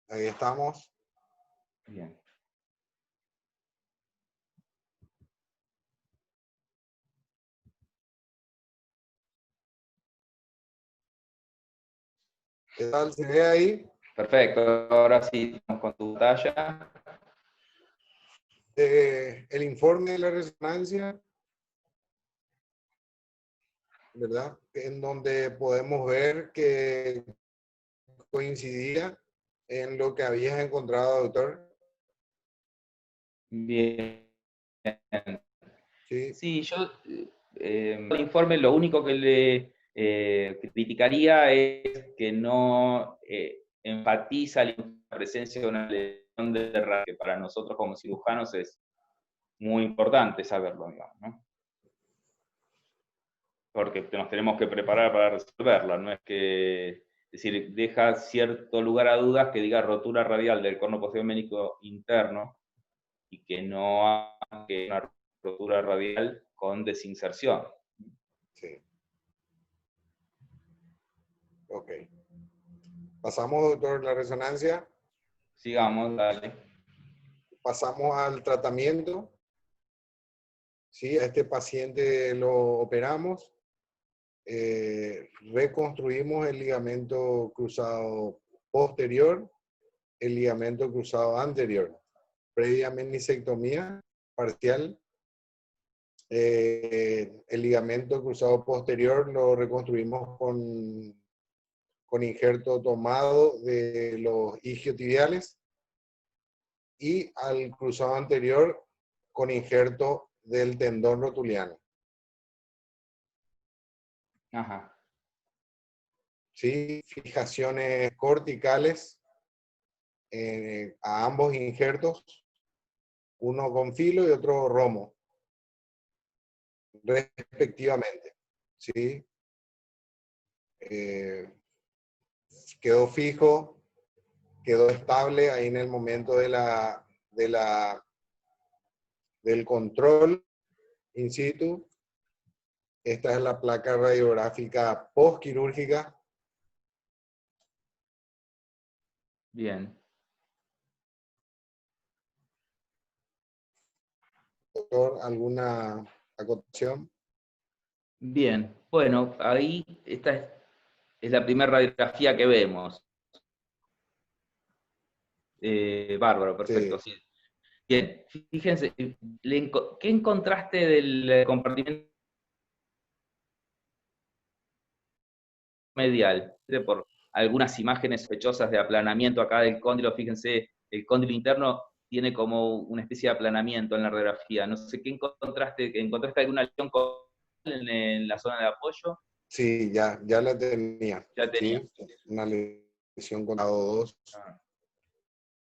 Ahí estamos. Bien. ¿Qué tal? ¿Se ve ahí? Perfecto, ahora sí estamos con tu pantalla. El informe de la resonancia, ¿verdad? En donde podemos ver que coincidía en lo que habías encontrado, doctor. Bien. Sí, Sí, yo el informe lo único que le criticaría es que no enfatiza la presencia de una lesión de radio, que para nosotros como cirujanos es muy importante saberlo, digamos, ¿no? Porque nos tenemos que preparar para resolverla, no es que, es decir, deja cierto lugar a dudas que diga rotura radial del corno posterior ménico interno y que no haga una rotura radial con desinserción. sí. Ok. Pasamos, doctor, la resonancia. Sigamos, dale. Pasamos al tratamiento. Sí, a este paciente lo operamos. Reconstruimos el ligamento cruzado posterior, el ligamento cruzado anterior, previa menisectomía parcial. El ligamento cruzado posterior lo reconstruimos con injerto tomado de los isquiotibiales y al cruzado anterior con injerto del tendón rotuliano. Ajá. ¿Sí? Fijaciones corticales a ambos injertos, uno con filo y otro romo, respectivamente. ¿Sí? Quedó fijo, quedó estable ahí en el momento del control in situ. Esta es la placa radiográfica postquirúrgica. Bien. Doctor, ¿alguna acotación? Bien. Bueno, ahí esta es la primera radiografía que vemos. Bárbaro, perfecto. Sí. Sí. Bien, fíjense, ¿qué encontraste del compartimento medial? algunas imágenes sospechosas de aplanamiento acá del cóndilo. Fíjense, el cóndilo interno tiene como una especie de aplanamiento en la radiografía. No sé qué encontraste. ¿Encontraste alguna lesión en la zona de apoyo? Sí, ya la tenía. Ya tenía. Sí, una lesión con grado 2. Ah.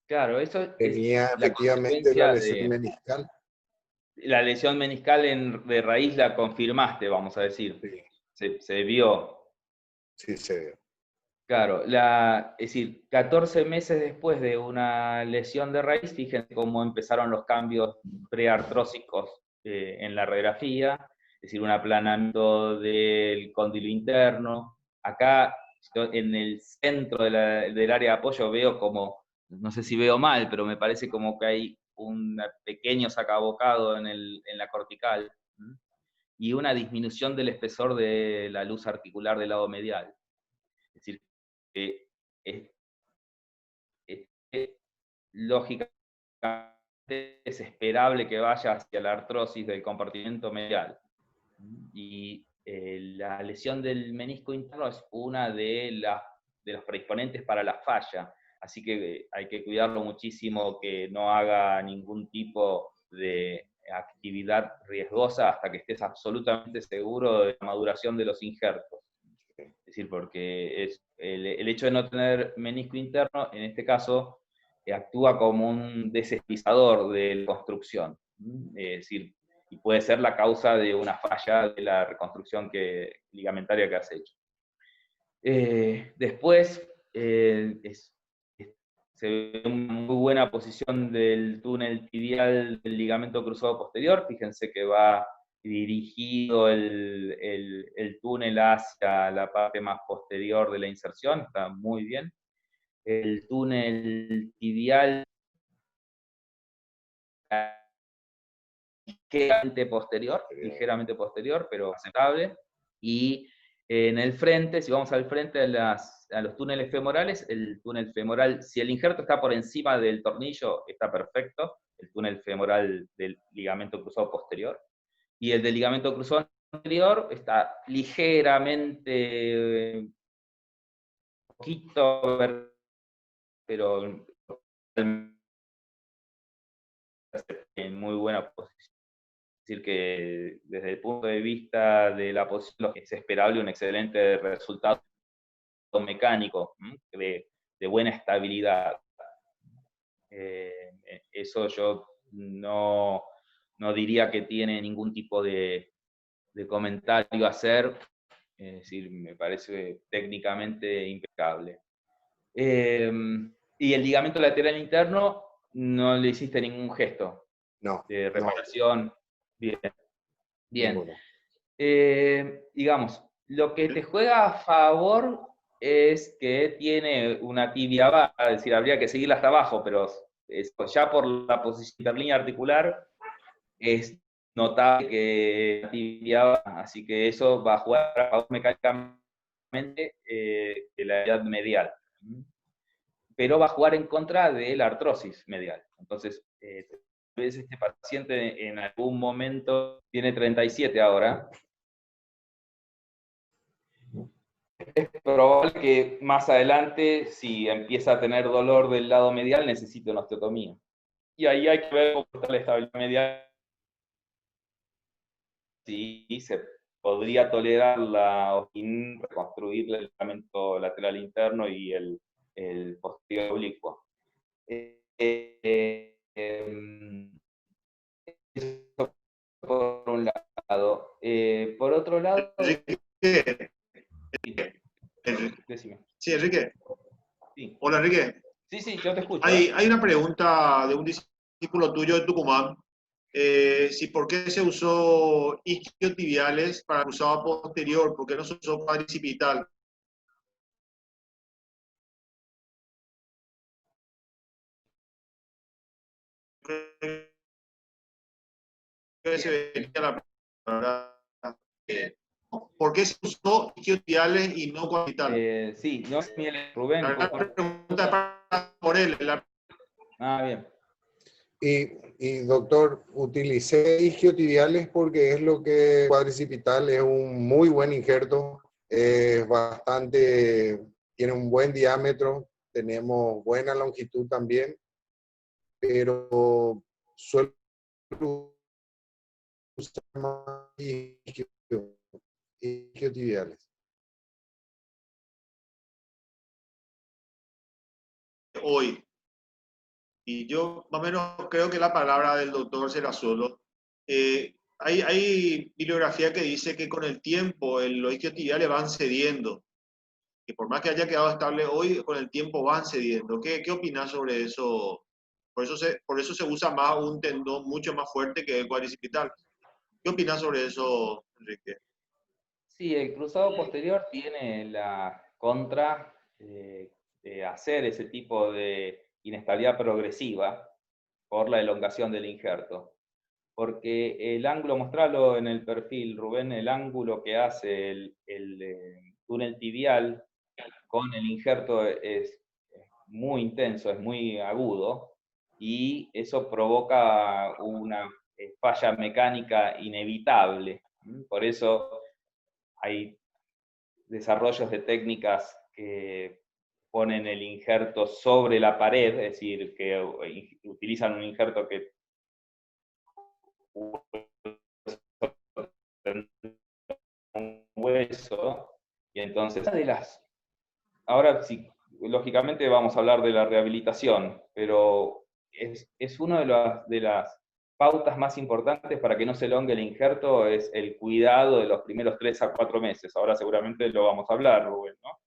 Claro, eso Tenía es la efectivamente la consecuencia lesión de meniscal. la lesión meniscal de raíz, la confirmaste, vamos a decir. Sí, Se vio. sí se ve. Claro, es decir, 14 meses después de una lesión de raíz, fíjense cómo empezaron los cambios preartrósicos en la radiografía, es decir, un aplanamiento del cóndilo interno. Acá, yo en el centro del área de apoyo veo como, no sé si veo mal, pero me parece como que hay un pequeño sacabocado en la cortical, ¿m? Y una disminución del espesor de la luz articular del lado medial. Es decir, lógicamente es esperable que vaya hacia la artrosis del compartimento medial. Y la lesión del menisco interno es una de los predisponentes para la falla, así que hay que cuidarlo muchísimo, que no haga ningún tipo de actividad riesgosa hasta que estés absolutamente seguro de la maduración de los injertos. Es decir, porque el hecho de no tener menisco interno, en este caso, actúa como un desestabilizador de la construcción. Es decir, y puede ser la causa de una falla de la reconstrucción ligamentaria que has hecho. Después, se ve una muy buena posición del túnel tibial del ligamento cruzado posterior. Fíjense que va dirigido el túnel hacia la parte más posterior de la inserción, está muy bien. El túnel tibial ligeramente posterior, pero aceptable. Y en el frente, si vamos al frente a los túneles femorales, el túnel femoral, si el injerto está por encima del tornillo, está perfecto, el túnel femoral del ligamento cruzado posterior. Y el del ligamento cruzado anterior está ligeramente, poquito, pero en muy buena posición. Es decir, que desde el punto de vista de la posición es esperable un excelente resultado mecánico, de buena estabilidad. Eso yo no diría que tiene ningún tipo de comentario a hacer, es decir, me parece técnicamente impecable. Y el ligamento lateral interno, no le hiciste ningún gesto de reparación. No. Bien. Digamos, lo que te juega a favor es que tiene una tibia baja, es decir, habría que seguirla hasta abajo, pero ya por la posición interlínea articular es notable que la tibia baja, así que eso va a jugar a favor mecánicamente de la edad medial. Pero va a jugar en contra de la artrosis medial. Entonces, este paciente en algún momento tiene 37 ahora. Es probable que más adelante, si empieza a tener dolor del lado medial, necesite una osteotomía. Y ahí hay que ver cómo está la estabilidad medial. Si se podría tolerar reconstruir el ligamento lateral interno y el posterior oblicuo. Eso por un lado. Por otro lado... Sí, Enrique. Sí. Hola, Enrique. Sí, yo te escucho. Hay una pregunta de un discípulo tuyo de Tucumán. Si por qué se usó isquiotibiales para cruzado posterior, ¿por qué no se usó cuadricipital? ¿Por qué se usó isquiotibiales y no cuadricipital? Sí, no es Rubén. La pregunta por él. Bien. Y doctor, utilicé isquiotibiales porque es lo que cuadricipital es un muy buen injerto, es bastante tiene un buen diámetro, tenemos buena longitud también, pero suelo usar más isquiotibiales. Hoy, y yo más o menos creo que la palabra del doctor Serrazolo, hay bibliografía que dice que con el tiempo los isquiotibiales van cediendo, que por más que haya quedado estable hoy, con el tiempo van cediendo. ¿Qué opinas sobre eso? Por eso se usa más un tendón mucho más fuerte que el cuadricipital. ¿Qué opinas sobre eso, Enrique? Sí, el cruzado posterior tiene la contra de hacer ese tipo de inestabilidad progresiva por la elongación del injerto. Porque el ángulo, mostralo en el perfil, Rubén, el ángulo que hace el túnel tibial con el injerto es muy intenso, es muy agudo, y eso provoca una falla mecánica inevitable. Por eso hay desarrollos de técnicas que ponen el injerto sobre la pared, es decir, que utilizan un injerto que un hueso, y entonces ahora sí, lógicamente vamos a hablar de la rehabilitación, pero es una de las pautas más importantes para que no se elongue el injerto, es el cuidado de los primeros 3 a 4 meses. Ahora seguramente lo vamos a hablar, Rubén, ¿no?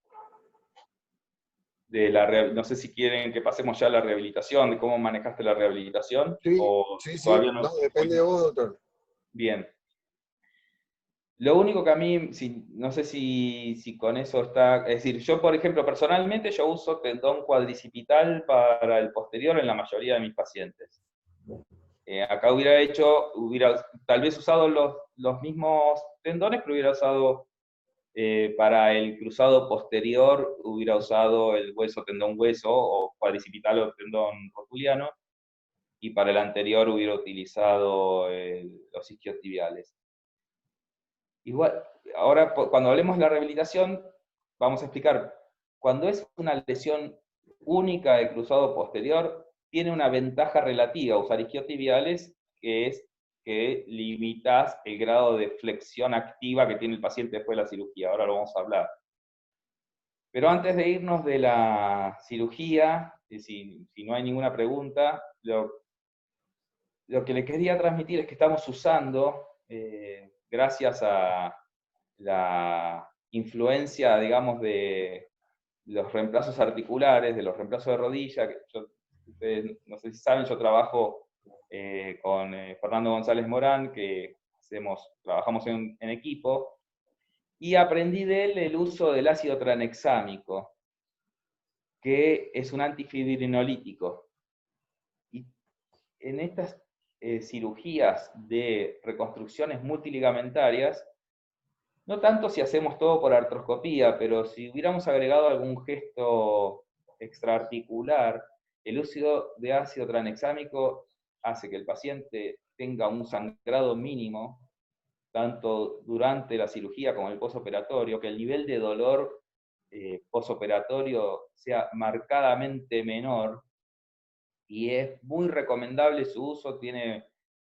No sé si quieren que pasemos ya a la rehabilitación, de cómo manejaste la rehabilitación, Sí, o sí, sí, todavía no. no, depende de vos, doctor. Bien. Lo único que a mí, no sé si con eso está, es decir, yo por ejemplo, personalmente yo uso tendón cuadricipital para el posterior en la mayoría de mis pacientes. Acá hubiera tal vez usado los mismos tendones, pero hubiera usado, para el cruzado posterior, hubiera usado el hueso tendón hueso, o cuadricipital o tendón rotuliano, y para el anterior hubiera utilizado los isquiotibiales. Igual, ahora cuando hablemos de la rehabilitación, vamos a explicar, cuando es una lesión única de cruzado posterior, tiene una ventaja relativa usar isquiotibiales, que es que limitas el grado de flexión activa que tiene el paciente después de la cirugía. Ahora lo vamos a hablar. Pero antes de irnos de la cirugía, si no hay ninguna pregunta, lo que le quería transmitir es que estamos usando, gracias a la influencia, digamos, de los reemplazos articulares, de los reemplazos de rodilla, que ustedes no sé si saben, yo trabajo con Fernando González Morán, que trabajamos en equipo, y aprendí de él el uso del ácido tranexámico, que es un antifibrinolítico. Y en estas cirugías de reconstrucciones multiligamentarias, no tanto si hacemos todo por artroscopía, pero si hubiéramos agregado algún gesto extraarticular, el uso de ácido tranexámico hace que el paciente tenga un sangrado mínimo, tanto durante la cirugía como el posoperatorio, que el nivel de dolor posoperatorio sea marcadamente menor, y es muy recomendable su uso, tiene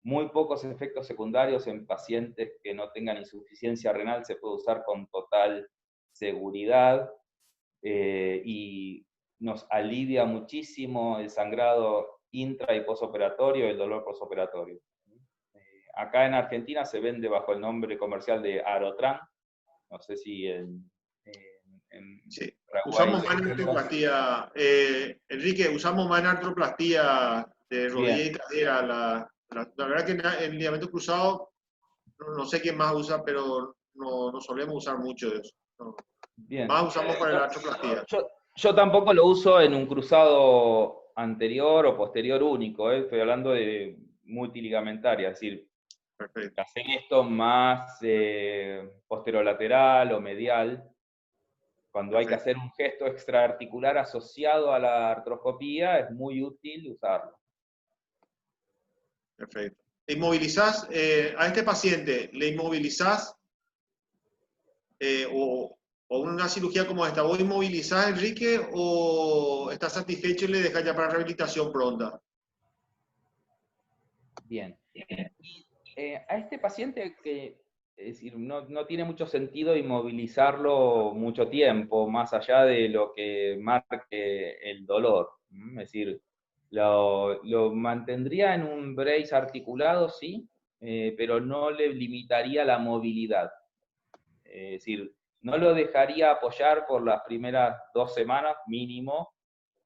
muy pocos efectos secundarios en pacientes que no tengan insuficiencia renal, se puede usar con total seguridad, y nos alivia muchísimo el sangrado intra y posoperatorio, el dolor posoperatorio. Acá en Argentina se vende bajo el nombre comercial de Arotran, no sé si sí. Paraguay. Usamos más en artroplastía, Enrique, usamos más en artroplastía de rodilla y cadera. La verdad que en ligamento cruzado, no sé quién más usa, pero no solemos usar mucho de eso. No. Bien. Más usamos para la artroplastía. Yo tampoco lo uso en un cruzado anterior o posterior único, estoy hablando de multiligamentaria, es decir, Perfecto. hacer esto más posterolateral o medial, cuando hay que hacer un gesto extraarticular asociado a la artroscopía, es muy útil usarlo. Perfecto. ¿Inmovilizás a este paciente? ¿Le inmovilizás o o una cirugía como esta, ¿vos inmovilizás a Enrique o estás satisfecho y le dejas ya para rehabilitación pronta? Bien. A este paciente que, es decir, no tiene mucho sentido inmovilizarlo mucho tiempo, más allá de lo que marque el dolor. Es decir, lo mantendría en un brace articulado, sí, pero no le limitaría la movilidad. Es decir, no lo dejaría apoyar por las primeras 2 semanas mínimo,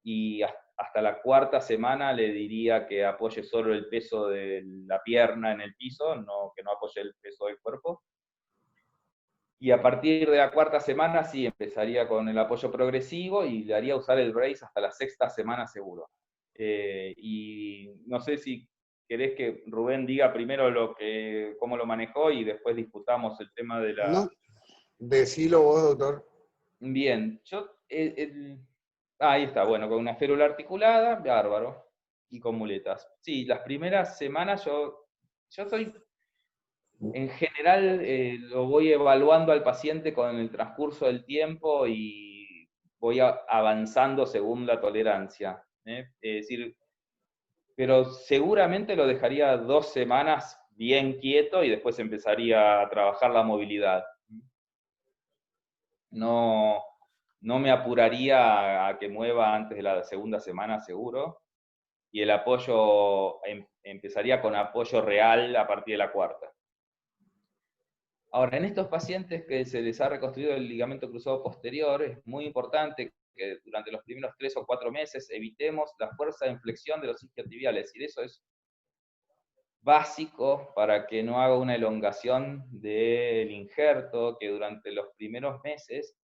y hasta la 4ª semana le diría que apoye solo el peso de la pierna en el piso, que no apoye el peso del cuerpo. Y a partir de la 4ª semana sí empezaría con el apoyo progresivo y le haría usar el brace hasta la 6ª semana seguro. Y no sé si querés que Rubén diga primero cómo lo manejó y después discutamos el tema de la... No, decilo vos, doctor. Bien, ahí está, bueno, con una férula articulada, bárbaro, y con muletas. Sí, las primeras semanas yo soy, en general, lo voy evaluando al paciente con el transcurso del tiempo y voy avanzando según la tolerancia. Es decir, pero seguramente lo dejaría 2 semanas bien quieto y después empezaría a trabajar la movilidad. No me apuraría a que mueva antes de la 2ª semana seguro, y el apoyo empezaría con apoyo real a partir de la 4ª. Ahora, en estos pacientes que se les ha reconstruido el ligamento cruzado posterior, es muy importante que durante los primeros 3 o 4 meses evitemos la fuerza de inflexión de los isquiotibiales, y eso es básico para que no haga una elongación del injerto, que durante los primeros meses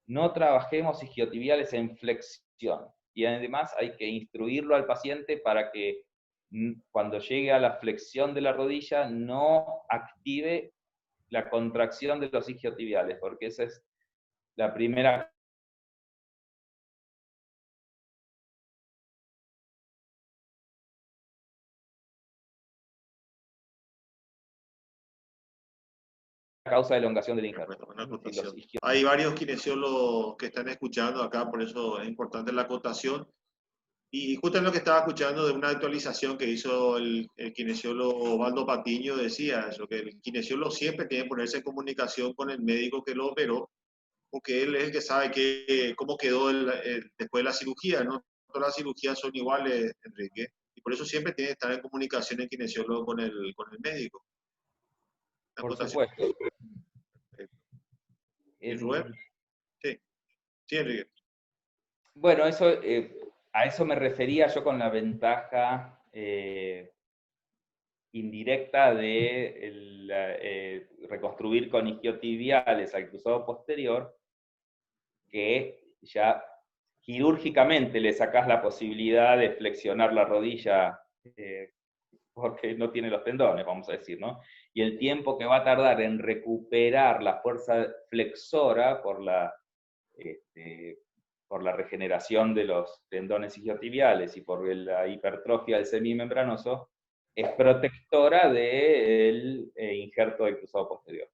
no trabajemos isquiotibiales en flexión. Y además hay que instruirlo al paciente para que cuando llegue a la flexión de la rodilla no active la contracción de los isquiotibiales, porque esa es la primera causa de elongación del injerto. Buena acotación. Hay varios kinesiólogos que están escuchando acá, por eso es importante la acotación. Y justo en lo que estaba escuchando de una actualización que hizo el kinesiólogo Osvaldo Patiño, decía eso, que el kinesiólogo siempre tiene que ponerse en comunicación con el médico que lo operó, porque él es el que sabe cómo quedó después de la cirugía, ¿no? Todas las cirugías son iguales, Enrique, y por eso siempre tiene que estar en comunicación el kinesiólogo con el médico. Por supuesto. ¿Y Rubén? Sí, sí, Enrique. Bueno, a eso me refería yo con la ventaja indirecta de reconstruir con isquiotibiales al cruzado posterior, que ya quirúrgicamente le sacás la posibilidad de flexionar la rodilla porque no tiene los tendones, vamos a decir, ¿no? Y el tiempo que va a tardar en recuperar la fuerza flexora por la regeneración de los tendones isquiotibiales y por la hipertrofia del semimembranoso, es protectora del injerto del cruzado posterior.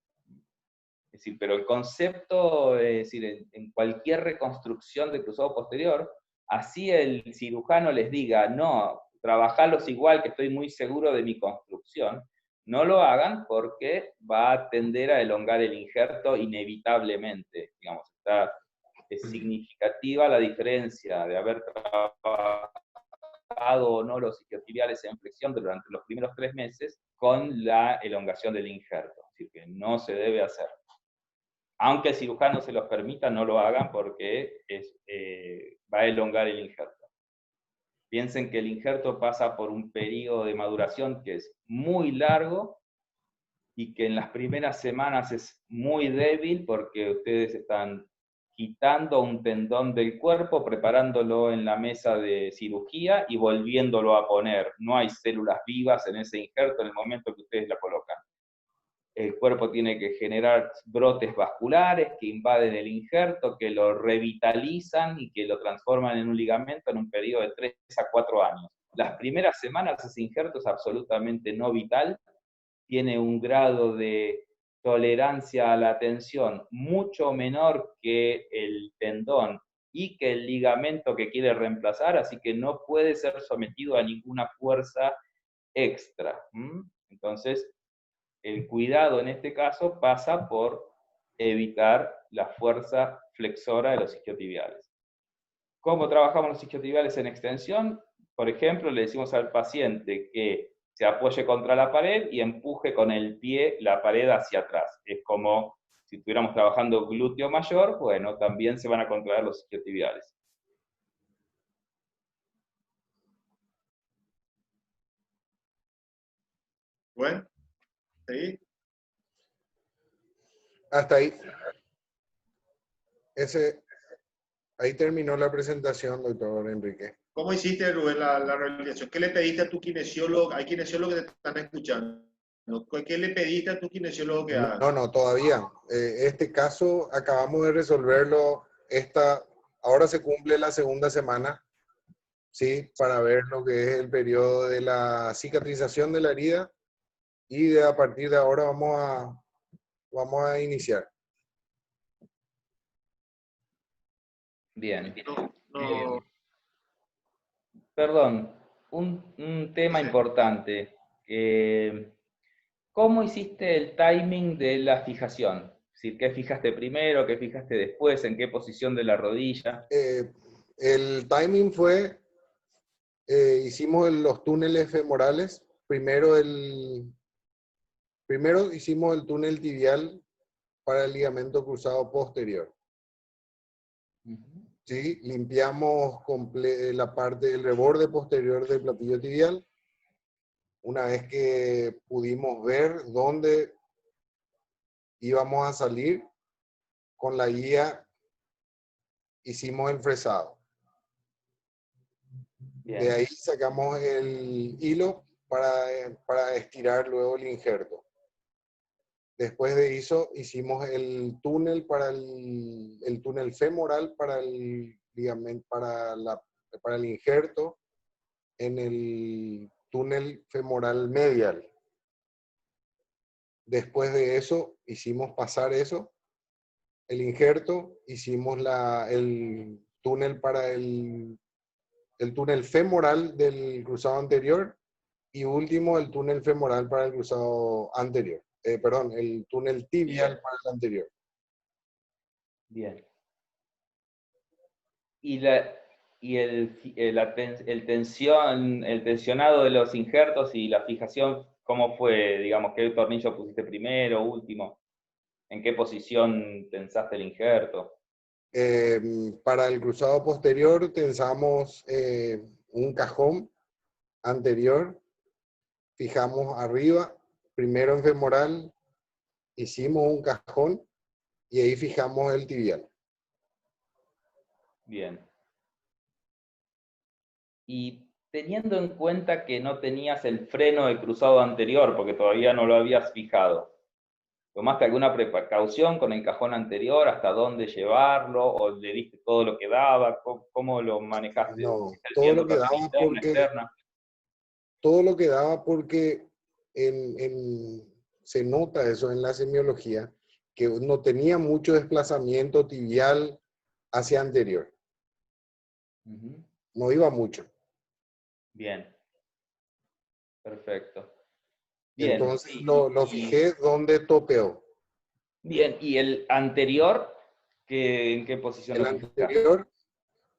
Es decir, pero el concepto, es decir, en cualquier reconstrucción del cruzado posterior, así el cirujano les diga, no, trabajarlos igual, que estoy muy seguro de mi construcción, no lo hagan porque va a tender a elongar el injerto inevitablemente. Digamos, es significativa la diferencia de haber trabajado o no los isquiotibiales en flexión durante los primeros 3 meses con la elongación del injerto. Es decir, que no se debe hacer. Aunque el cirujano se los permita, no lo hagan porque va a elongar el injerto. Piensen que el injerto pasa por un periodo de maduración que es muy largo y que en las primeras semanas es muy débil porque ustedes están quitando un tendón del cuerpo, preparándolo en la mesa de cirugía y volviéndolo a poner. No hay células vivas en ese injerto en el momento que ustedes la colocan. El cuerpo tiene que generar brotes vasculares que invaden el injerto, que lo revitalizan y que lo transforman en un ligamento en un periodo de 3 a 4 años. Las primeras semanas ese injerto es absolutamente no vital, tiene un grado de tolerancia a la tensión mucho menor que el tendón y que el ligamento que quiere reemplazar, así que no puede ser sometido a ninguna fuerza extra. Entonces, el cuidado en este caso pasa por evitar la fuerza flexora de los isquiotibiales. ¿Cómo trabajamos los isquiotibiales en extensión? Por ejemplo, le decimos al paciente que se apoye contra la pared y empuje con el pie la pared hacia atrás. Es como si estuviéramos trabajando glúteo mayor, bueno, también se van a contraer los isquiotibiales. Bueno, ¿sí? Hasta ahí. Ahí terminó la presentación, doctor Enrique. ¿Cómo hiciste, Rubén, la rehabilitación? ¿Qué le pediste a tu kinesiólogo? Hay kinesiólogos que te están escuchando. ¿Qué le pediste a tu kinesiólogo que haga? No, todavía. Este caso acabamos de resolverlo. Ahora se cumple la segunda semana, ¿sí? Para ver lo que es el periodo de la cicatrización de la herida. Y a partir de ahora vamos a iniciar. Bien. No. Perdón, un tema Sí. importante. ¿Cómo hiciste el timing de la fijación? Es decir, ¿qué fijaste primero, qué fijaste después, en qué posición de la rodilla? El timing fue, hicimos los túneles femorales. Primero hicimos el túnel tibial para el ligamento cruzado posterior. ¿Sí? Limpiamos la parte del reborde posterior del platillo tibial. Una vez que pudimos ver dónde íbamos a salir, con la guía hicimos el fresado. Bien. De ahí sacamos el hilo para estirar luego el injerto. Después de eso hicimos el túnel el túnel femoral para el ligamento, para el injerto en el túnel femoral medial. Después de eso hicimos pasar eso, el injerto, hicimos el túnel para el túnel femoral del cruzado anterior y último el túnel femoral para el cruzado anterior. Perdón, el túnel tibial para el anterior. Bien. ¿Y el tensionado de los injertos y la fijación, cómo fue? Digamos, ¿qué tornillo pusiste primero, último? ¿En qué posición tensaste el injerto? Para el cruzado posterior tensamos un cajón anterior, fijamos arriba, primero en femoral, hicimos un cajón y ahí fijamos el tibial. Bien. Y teniendo en cuenta que no tenías el freno de cruzado anterior, porque todavía no lo habías fijado, ¿tomaste alguna precaución con el cajón anterior? ¿Hasta dónde llevarlo? ¿O le diste todo lo que daba? ¿Cómo lo manejaste? No, todo lo que daba interna, externa? todo lo que daba porque se nota eso en la semiología, que no tenía mucho desplazamiento tibial hacia anterior. No iba mucho. Bien. Perfecto. Bien. Entonces lo fijé donde topeó. Bien, ¿y el anterior? ¿En qué posición El lo fijaste? anterior,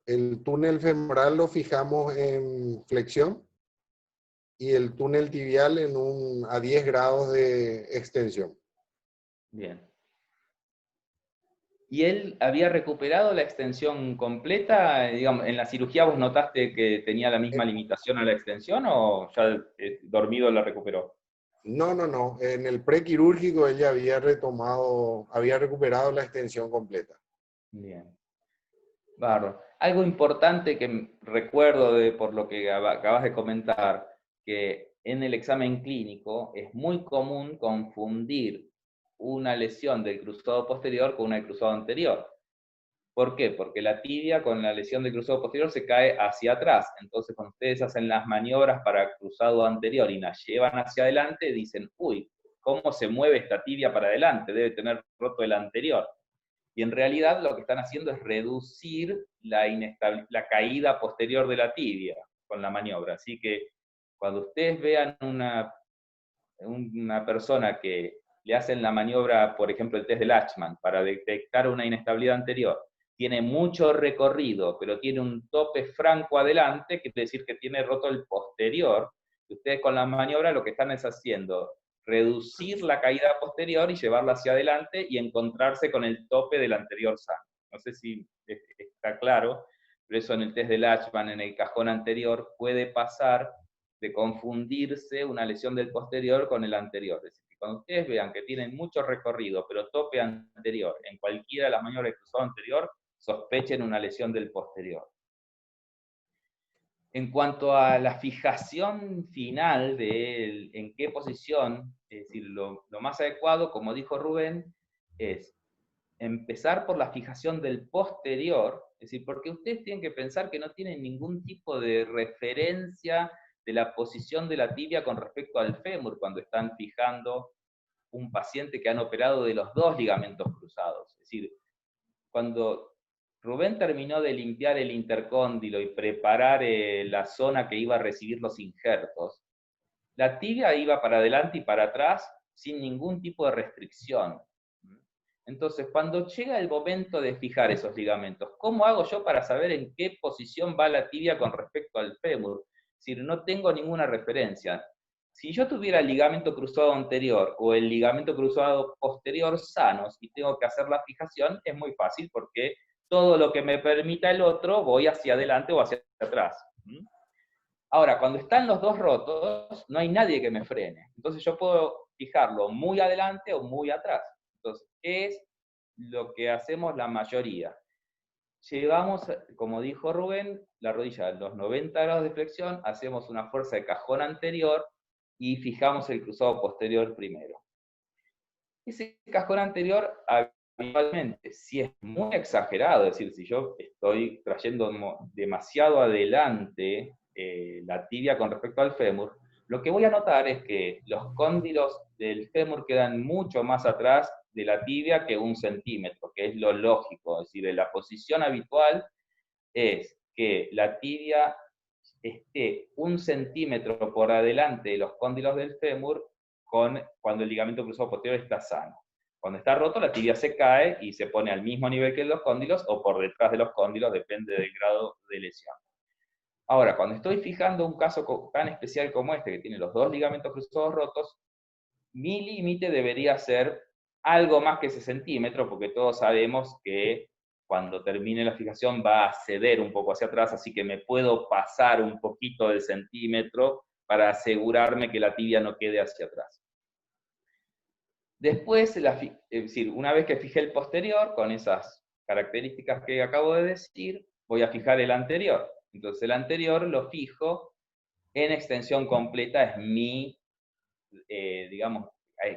el túnel femoral lo fijamos en flexión y el túnel tibial a 10 grados de extensión. Bien. ¿Y él había recuperado la extensión completa? Digamos, ¿en la cirugía vos notaste que tenía la misma limitación a la extensión o ya dormido la recuperó? No. En el prequirúrgico ella había recuperado la extensión completa. Bien. Bárbaro. Algo importante que recuerdo por lo que acabas de comentar, que en el examen clínico es muy común confundir una lesión del cruzado posterior con una del cruzado anterior. ¿Por qué? Porque la tibia con la lesión del cruzado posterior se cae hacia atrás. Entonces, cuando ustedes hacen las maniobras para cruzado anterior y las llevan hacia adelante, dicen, uy, cómo se mueve esta tibia para adelante, debe tener roto el anterior. Y en realidad lo que están haciendo es reducir la caída posterior de la tibia con la maniobra. Así que cuando ustedes vean una persona que le hacen la maniobra, por ejemplo, el test de Lachman, para detectar una inestabilidad anterior, tiene mucho recorrido, pero tiene un tope franco adelante, quiere decir que tiene roto el posterior, y ustedes con la maniobra lo que están es haciendo reducir la caída posterior y llevarla hacia adelante y encontrarse con el tope del anterior sano. No sé si está claro, pero eso en el test de Lachman, en el cajón anterior, puede pasar de confundirse una lesión del posterior con el anterior. Es decir, que cuando ustedes vean que tienen mucho recorrido, pero tope anterior, en cualquiera de las maniobras de cruzado anterior, sospechen una lesión del posterior. En cuanto a la fijación final de en qué posición, es decir, lo más adecuado, como dijo Rubén, es empezar por la fijación del posterior, es decir, porque ustedes tienen que pensar que no tienen ningún tipo de referencia de la posición de la tibia con respecto al fémur cuando están fijando un paciente que han operado de los dos ligamentos cruzados. Es decir, cuando Rubén terminó de limpiar el intercóndilo y preparar la zona que iba a recibir los injertos, la tibia iba para adelante y para atrás sin ningún tipo de restricción. Entonces, cuando llega el momento de fijar esos ligamentos, ¿cómo hago yo para saber en qué posición va la tibia con respecto al fémur? Es decir, no tengo ninguna referencia. Si yo tuviera el ligamento cruzado anterior o el ligamento cruzado posterior sanos y tengo que hacer la fijación, es muy fácil porque todo lo que me permita el otro voy hacia adelante o hacia atrás. Ahora, cuando están los dos rotos, no hay nadie que me frene. Entonces yo puedo fijarlo muy adelante o muy atrás. Entonces, ¿qué es lo que hacemos la mayoría? Llevamos, como dijo Rubén, la rodilla a los 90 grados de flexión, hacemos una fuerza de cajón anterior y fijamos el cruzado posterior primero. Ese cajón anterior, habitualmente, si es muy exagerado, es decir, si yo estoy trayendo demasiado adelante la tibia con respecto al fémur, lo que voy a notar es que los cóndilos del fémur quedan mucho más atrás de la tibia que 1 centímetro, que es lo lógico. Es decir, la posición habitual es que la tibia esté 1 centímetro por adelante de los cóndilos del fémur cuando el ligamento cruzado posterior está sano. Cuando está roto, la tibia se cae y se pone al mismo nivel que los cóndilos o por detrás de los cóndilos, depende del grado de lesión. Ahora, cuando estoy fijando un caso tan especial como este, que tiene los dos ligamentos cruzados rotos, mi límite debería ser algo más que ese centímetro, porque todos sabemos que cuando termine la fijación va a ceder un poco hacia atrás, así que me puedo pasar un poquito del centímetro para asegurarme que la tibia no quede hacia atrás. Después, es decir, una vez que fijé el posterior, con esas características que acabo de decir, voy a fijar el anterior. Entonces el anterior lo fijo en extensión completa, es mi, digamos,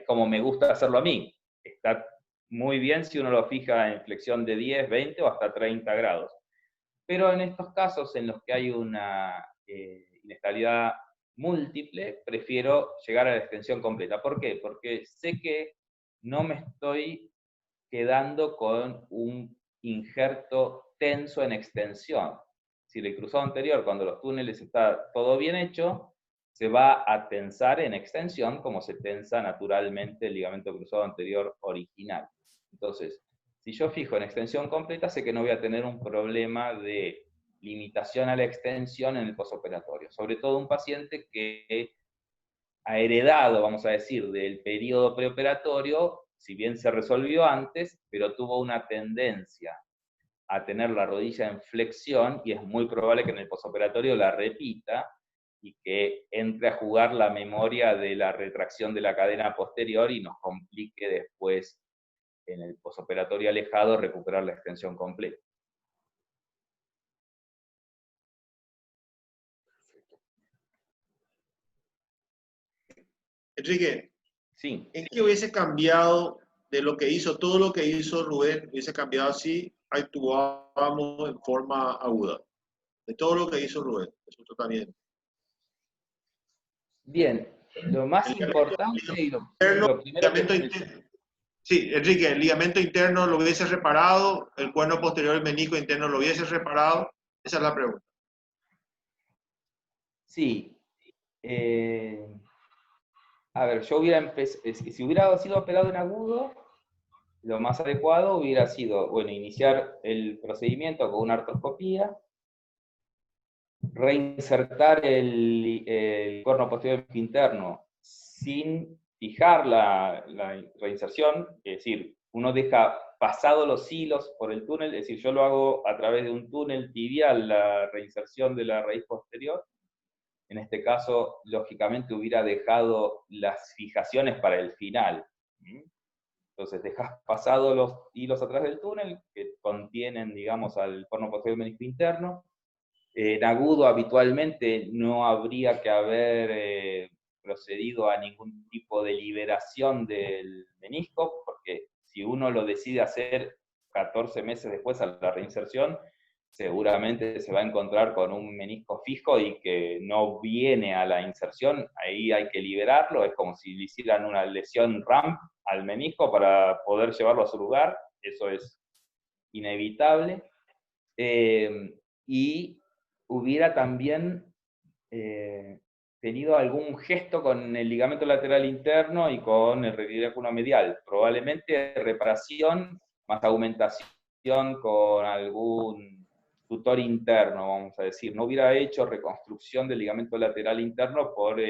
como me gusta hacerlo a mí. Está muy bien si uno lo fija en flexión de 10, 20 o hasta 30 grados. Pero en estos casos en los que hay una inestabilidad múltiple, prefiero llegar a la extensión completa. ¿Por qué? Porque sé que no me estoy quedando con un injerto tenso en extensión. Si el cruzado anterior, cuando los túneles está todo bien hecho, se va a tensar en extensión como se tensa naturalmente el ligamento cruzado anterior original. Entonces, si yo fijo en extensión completa, sé que no voy a tener un problema de limitación a la extensión en el posoperatorio. Sobre todo un paciente que ha heredado, vamos a decir, del periodo preoperatorio, si bien se resolvió antes, pero tuvo una tendencia a tener la rodilla en flexión y es muy probable que en el posoperatorio la repita y que entre a jugar la memoria de la retracción de la cadena posterior y nos complique después en el posoperatorio alejado recuperar la extensión completa. Enrique, Sí. ¿en qué hubiese cambiado de lo que hizo, todo lo que hizo Rubén, hubiese cambiado si actuábamos en forma aguda? De todo lo que hizo Rubén, eso también. Bien, Lo más El importante y interno, lo primero que... ligamento interno. Sí, Enrique, el ligamento interno lo hubiese reparado, el cuerno posterior, el menisco interno lo hubiese reparado. Esa es la pregunta. Sí. A ver, yo hubiera empezado, si hubiera sido operado en agudo, lo más adecuado hubiera sido, bueno, iniciar el procedimiento con una artroscopía, reinsertar el corno posterior interno sin fijar la reinserción, es decir, uno deja pasado los hilos por el túnel, es decir, yo lo hago a través de un túnel tibial, la reinserción de la raíz posterior. En este caso, lógicamente, hubiera dejado las fijaciones para el final. Entonces, dejas pasado los hilos atrás del túnel, que contienen, digamos, al corno posterior menisco interno. En agudo, habitualmente, no habría que haber procedido a ningún tipo de liberación del menisco, porque si uno lo decide hacer 14 meses después a la reinserción, seguramente se va a encontrar con un menisco fijo y que no viene a la inserción, ahí hay que liberarlo, es como si le hicieran una lesión ramp al menisco para poder llevarlo a su lugar, eso es inevitable. Y hubiera también tenido algún gesto con el ligamento lateral interno y con el reticulo medial, probablemente reparación más aumentación con algún tutor interno, vamos a decir. No hubiera hecho reconstrucción del ligamento lateral interno por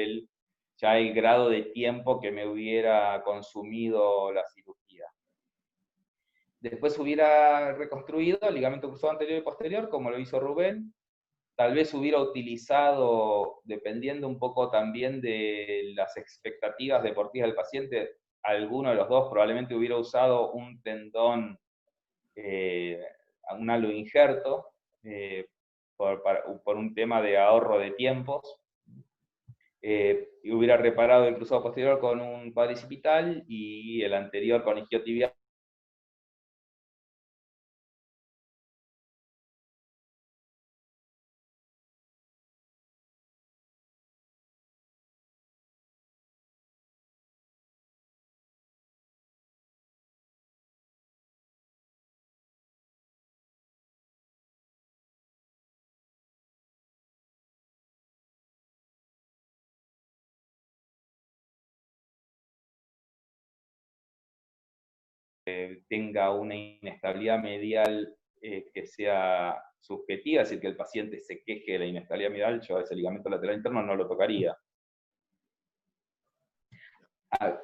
ya el grado de tiempo que me hubiera consumido la cirugía. Después hubiera reconstruido el ligamento cruzado anterior y posterior, como lo hizo Rubén. Tal vez hubiera utilizado, dependiendo un poco también de las expectativas deportivas del paciente, alguno de los dos probablemente hubiera usado un tendón, un halo injerto, por un tema de ahorro de tiempos. Y hubiera reparado el cruzado posterior con un cuadricipital y el anterior con isquiotibial. Tenga una inestabilidad medial que sea subjetiva, es decir, que el paciente se queje de la inestabilidad medial, yo a ese ligamento lateral interno no lo tocaría.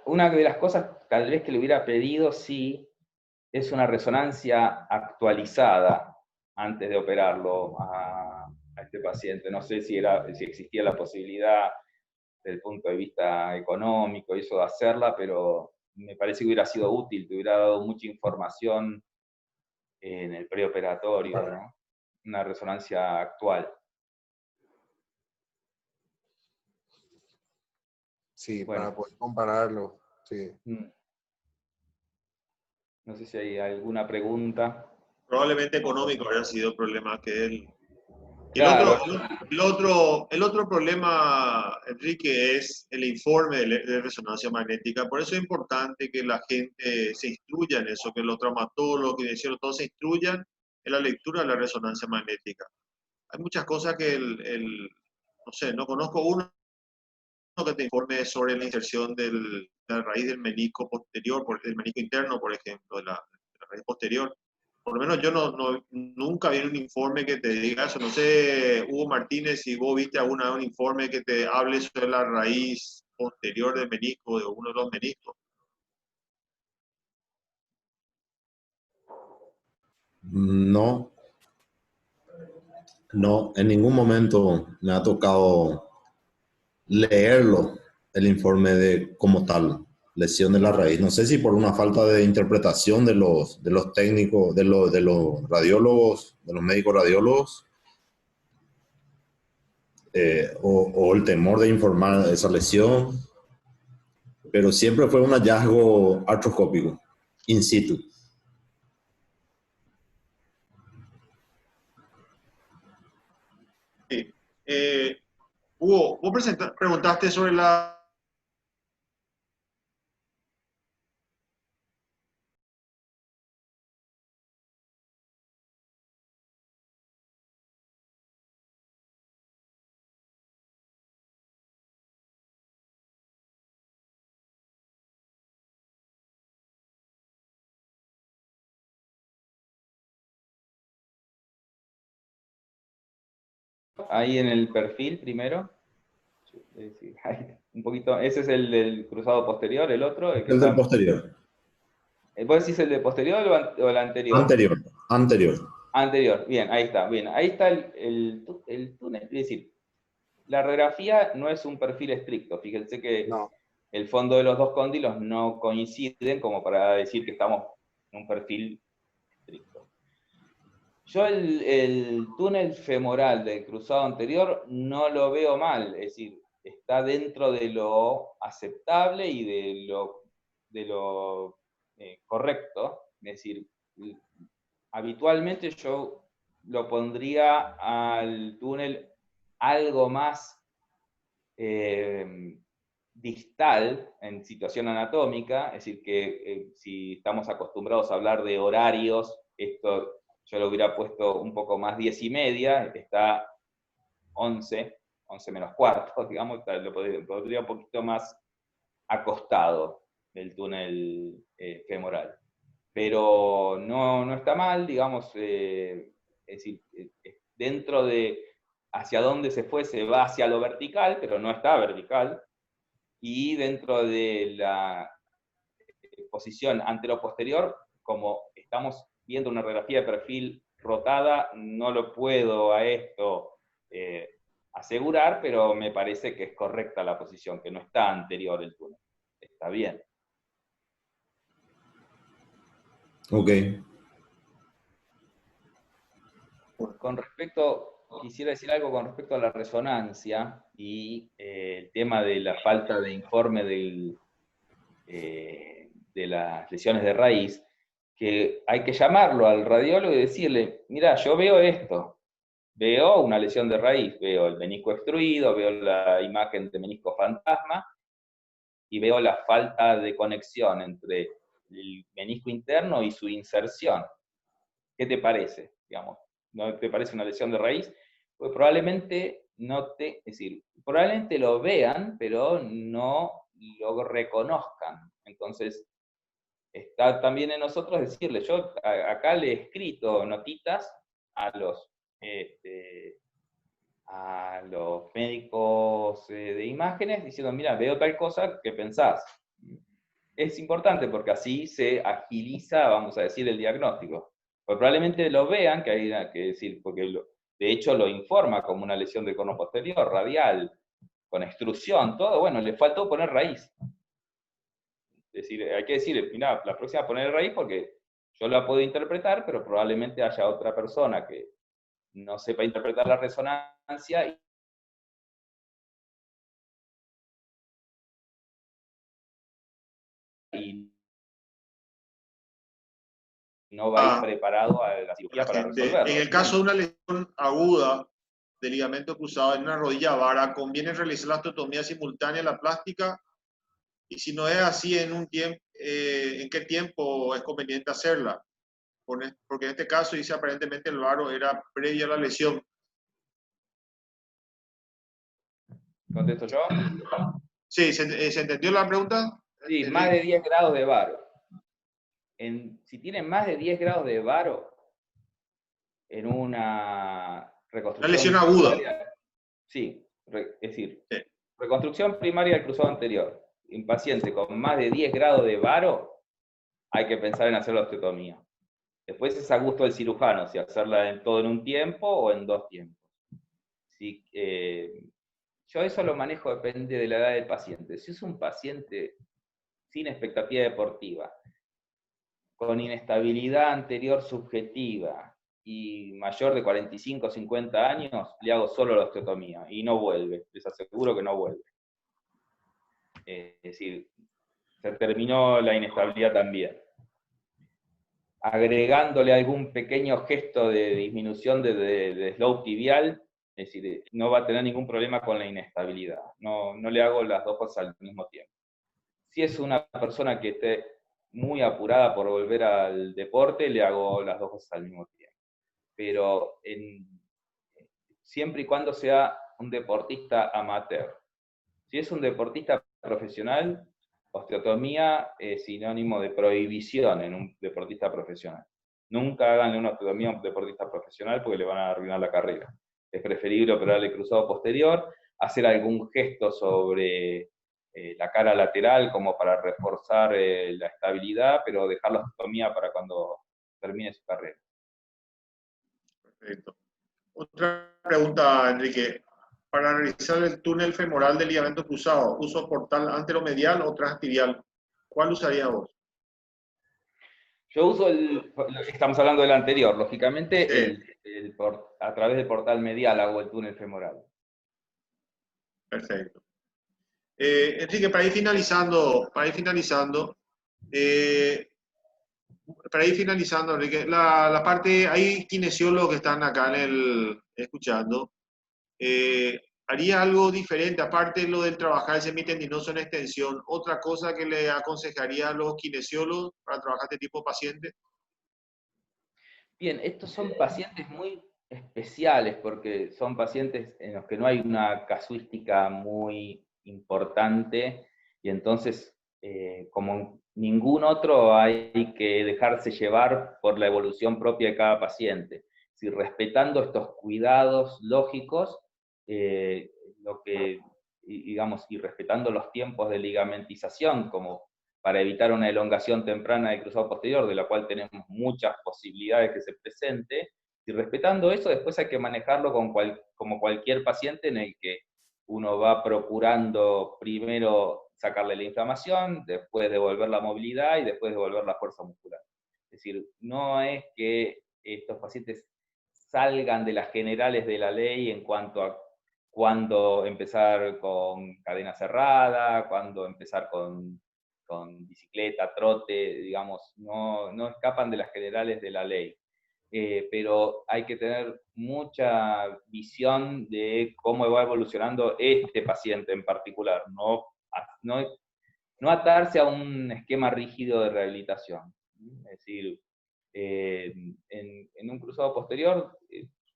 Una de las cosas tal vez que le hubiera pedido, sí, es una resonancia actualizada antes de operarlo a este paciente. No sé si existía la posibilidad desde el punto de vista económico, eso de hacerla, pero me parece que hubiera sido útil, te hubiera dado mucha información en el preoperatorio, ¿no? Una resonancia actual. Sí, Bueno. para poder compararlo. Sí. No sé si hay alguna pregunta. Probablemente económico habría sido el problema que él. Claro. El otro problema, Enrique, es el informe de resonancia magnética. Por eso es importante que la gente se instruya en eso, que los traumatólogos, que todos se instruyan en la lectura de la resonancia magnética. Hay muchas cosas que no sé, no conozco uno que te informe sobre la inserción de la raíz del menisco posterior, del menisco interno, por ejemplo, de la raíz posterior. Por lo menos yo nunca vi un informe que te diga eso. No sé, Hugo Martínez, si vos viste alguna vez un informe que te hable sobre la raíz posterior del menisco, de uno de los meniscos. No, no, en ningún momento me ha tocado leerlo, el informe de como tal, lesión de la raíz. No sé si por una falta de interpretación de los técnicos, de los radiólogos, de los médicos radiólogos, o el temor de informar de esa lesión, pero siempre fue un hallazgo artroscópico, in situ. Sí. Hugo, vos preguntaste sobre la ahí en el perfil primero. Es decir, un poquito, ese es el del cruzado posterior, el otro. El del posterior. ¿Vos decís el de posterior o el anterior? Anterior, anterior. Anterior, bien, ahí está, bien. Ahí está el túnel. Es decir, la radiografía no es un perfil estricto. Fíjense que No. el fondo de los dos cóndilos no coinciden como para decir que estamos en un perfil estricto. Yo el túnel femoral del cruzado anterior no lo veo mal, es decir, está dentro de lo aceptable y de lo correcto. Es decir, habitualmente yo lo pondría al túnel algo más distal en situación anatómica, es decir, que si estamos acostumbrados a hablar de horarios, esto yo lo hubiera puesto un poco más 10:30, está 11 menos cuarto, digamos, lo podría un poquito más acostado del túnel femoral. Pero no está mal, digamos, es decir, dentro de hacia dónde se va hacia lo vertical, pero no está vertical, y dentro de la posición antero-posterior, como estamos viendo una radiografía de perfil rotada, no lo puedo a esto asegurar, pero me parece que es correcta la posición, que no está anterior el túnel. Está bien. Ok. Con respecto, quisiera decir algo con respecto a la resonancia y el tema de la falta de informe de las lesiones de raíz, que hay que llamarlo al radiólogo y decirle, mira, yo veo esto, veo una lesión de raíz, veo el menisco extruido, veo la imagen de menisco fantasma, y veo la falta de conexión entre el menisco interno y su inserción. ¿Qué te parece? Digamos, ¿no te parece una lesión de raíz? Pues probablemente es decir, probablemente lo vean, pero no lo reconozcan. Entonces, está también en nosotros decirle, yo acá le he escrito notitas a los médicos de imágenes diciendo, mira, veo tal cosa, ¿qué pensás? Es importante porque así se agiliza, vamos a decir, el diagnóstico. Pues probablemente lo vean, que hay que decir, porque de hecho lo informa como una lesión del cono posterior, radial, con extrusión, todo, bueno, le faltó poner raíz. Es decir, hay que decir, mira, la próxima poner raíz porque yo la puedo interpretar, pero probablemente haya otra persona que no sepa interpretar la resonancia y no va a ir preparado a la cirugía para resolverlo. En el caso de una lesión aguda de ligamento cruzado en una rodilla vara, conviene realizar la osteotomía simultánea a la plástica, y si no es así, ¿en qué tiempo es conveniente hacerla? Porque en este caso dice aparentemente el varo era previo a la lesión. ¿Contesto yo? Sí, ¿se entendió la pregunta? Sí, más de 10 grados de varo. Si tienen más de 10 grados de varo en una reconstrucción... Una lesión aguda. Sí, es decir, Sí. Reconstrucción primaria del cruzado anterior. En paciente con más de 10 grados de varo, hay que pensar en hacer la osteotomía. Después es a gusto del cirujano, si hacerla todo en un tiempo o en 2 tiempos. Si, yo eso lo manejo, depende de la edad del paciente. Si es un paciente sin expectativa deportiva, con inestabilidad anterior subjetiva y mayor de 45 o 50 años, le hago solo la osteotomía y no vuelve, les aseguro que no vuelve. Es decir, se terminó la inestabilidad también. Agregándole algún pequeño gesto de disminución de slope tibial, es decir, no va a tener ningún problema con la inestabilidad. No le hago las dos cosas al mismo tiempo. Si es una persona que esté muy apurada por volver al deporte, le hago las dos cosas al mismo tiempo. Pero siempre y cuando sea un deportista amateur. Si es un deportista profesional, osteotomía es sinónimo de prohibición en un deportista profesional. Nunca háganle una osteotomía a un deportista profesional porque le van a arruinar la carrera. es preferible operarle cruzado posterior, hacer algún gesto sobre la cara lateral como para reforzar la estabilidad, pero dejar la osteotomía para cuando termine su carrera. Perfecto. Otra pregunta, Enrique. Para realizar el túnel femoral del ligamento cruzado, ¿uso portal anteromedial o transtibial? ¿Cuál usaría vos? Yo uso estamos hablando del anterior, lógicamente, Sí. a través del portal medial hago el túnel femoral. Perfecto. Enrique, para ir finalizando, Enrique, la parte, hay kinesiólogos que están acá escuchando. ¿Haría algo diferente, aparte de lo del trabajar el semitendinoso en extensión? ¿Otra cosa que le aconsejaría a los kinesiólogos para trabajar este tipo de pacientes? Bien, estos son pacientes muy especiales porque son pacientes en los que no hay una casuística muy importante y entonces, como ningún otro, hay que dejarse llevar por la evolución propia de cada paciente. Si respetando estos cuidados lógicos, digamos, y respetando los tiempos de ligamentización, como para evitar una elongación temprana del cruzado posterior, de la cual tenemos muchas posibilidades que se presente, y respetando eso, después hay que manejarlo como cualquier paciente en el que uno va procurando primero sacarle la inflamación, después devolver la movilidad y después devolver la fuerza muscular. Es decir, no es que estos pacientes salgan de las generales de la ley en cuanto a cuándo empezar con cadena cerrada, cuándo empezar con bicicleta, trote, digamos, no escapan de las generales de la ley. Pero hay que tener mucha visión de cómo va evolucionando este paciente en particular, no atarse a un esquema rígido de rehabilitación. Es decir, en un cruzado posterior,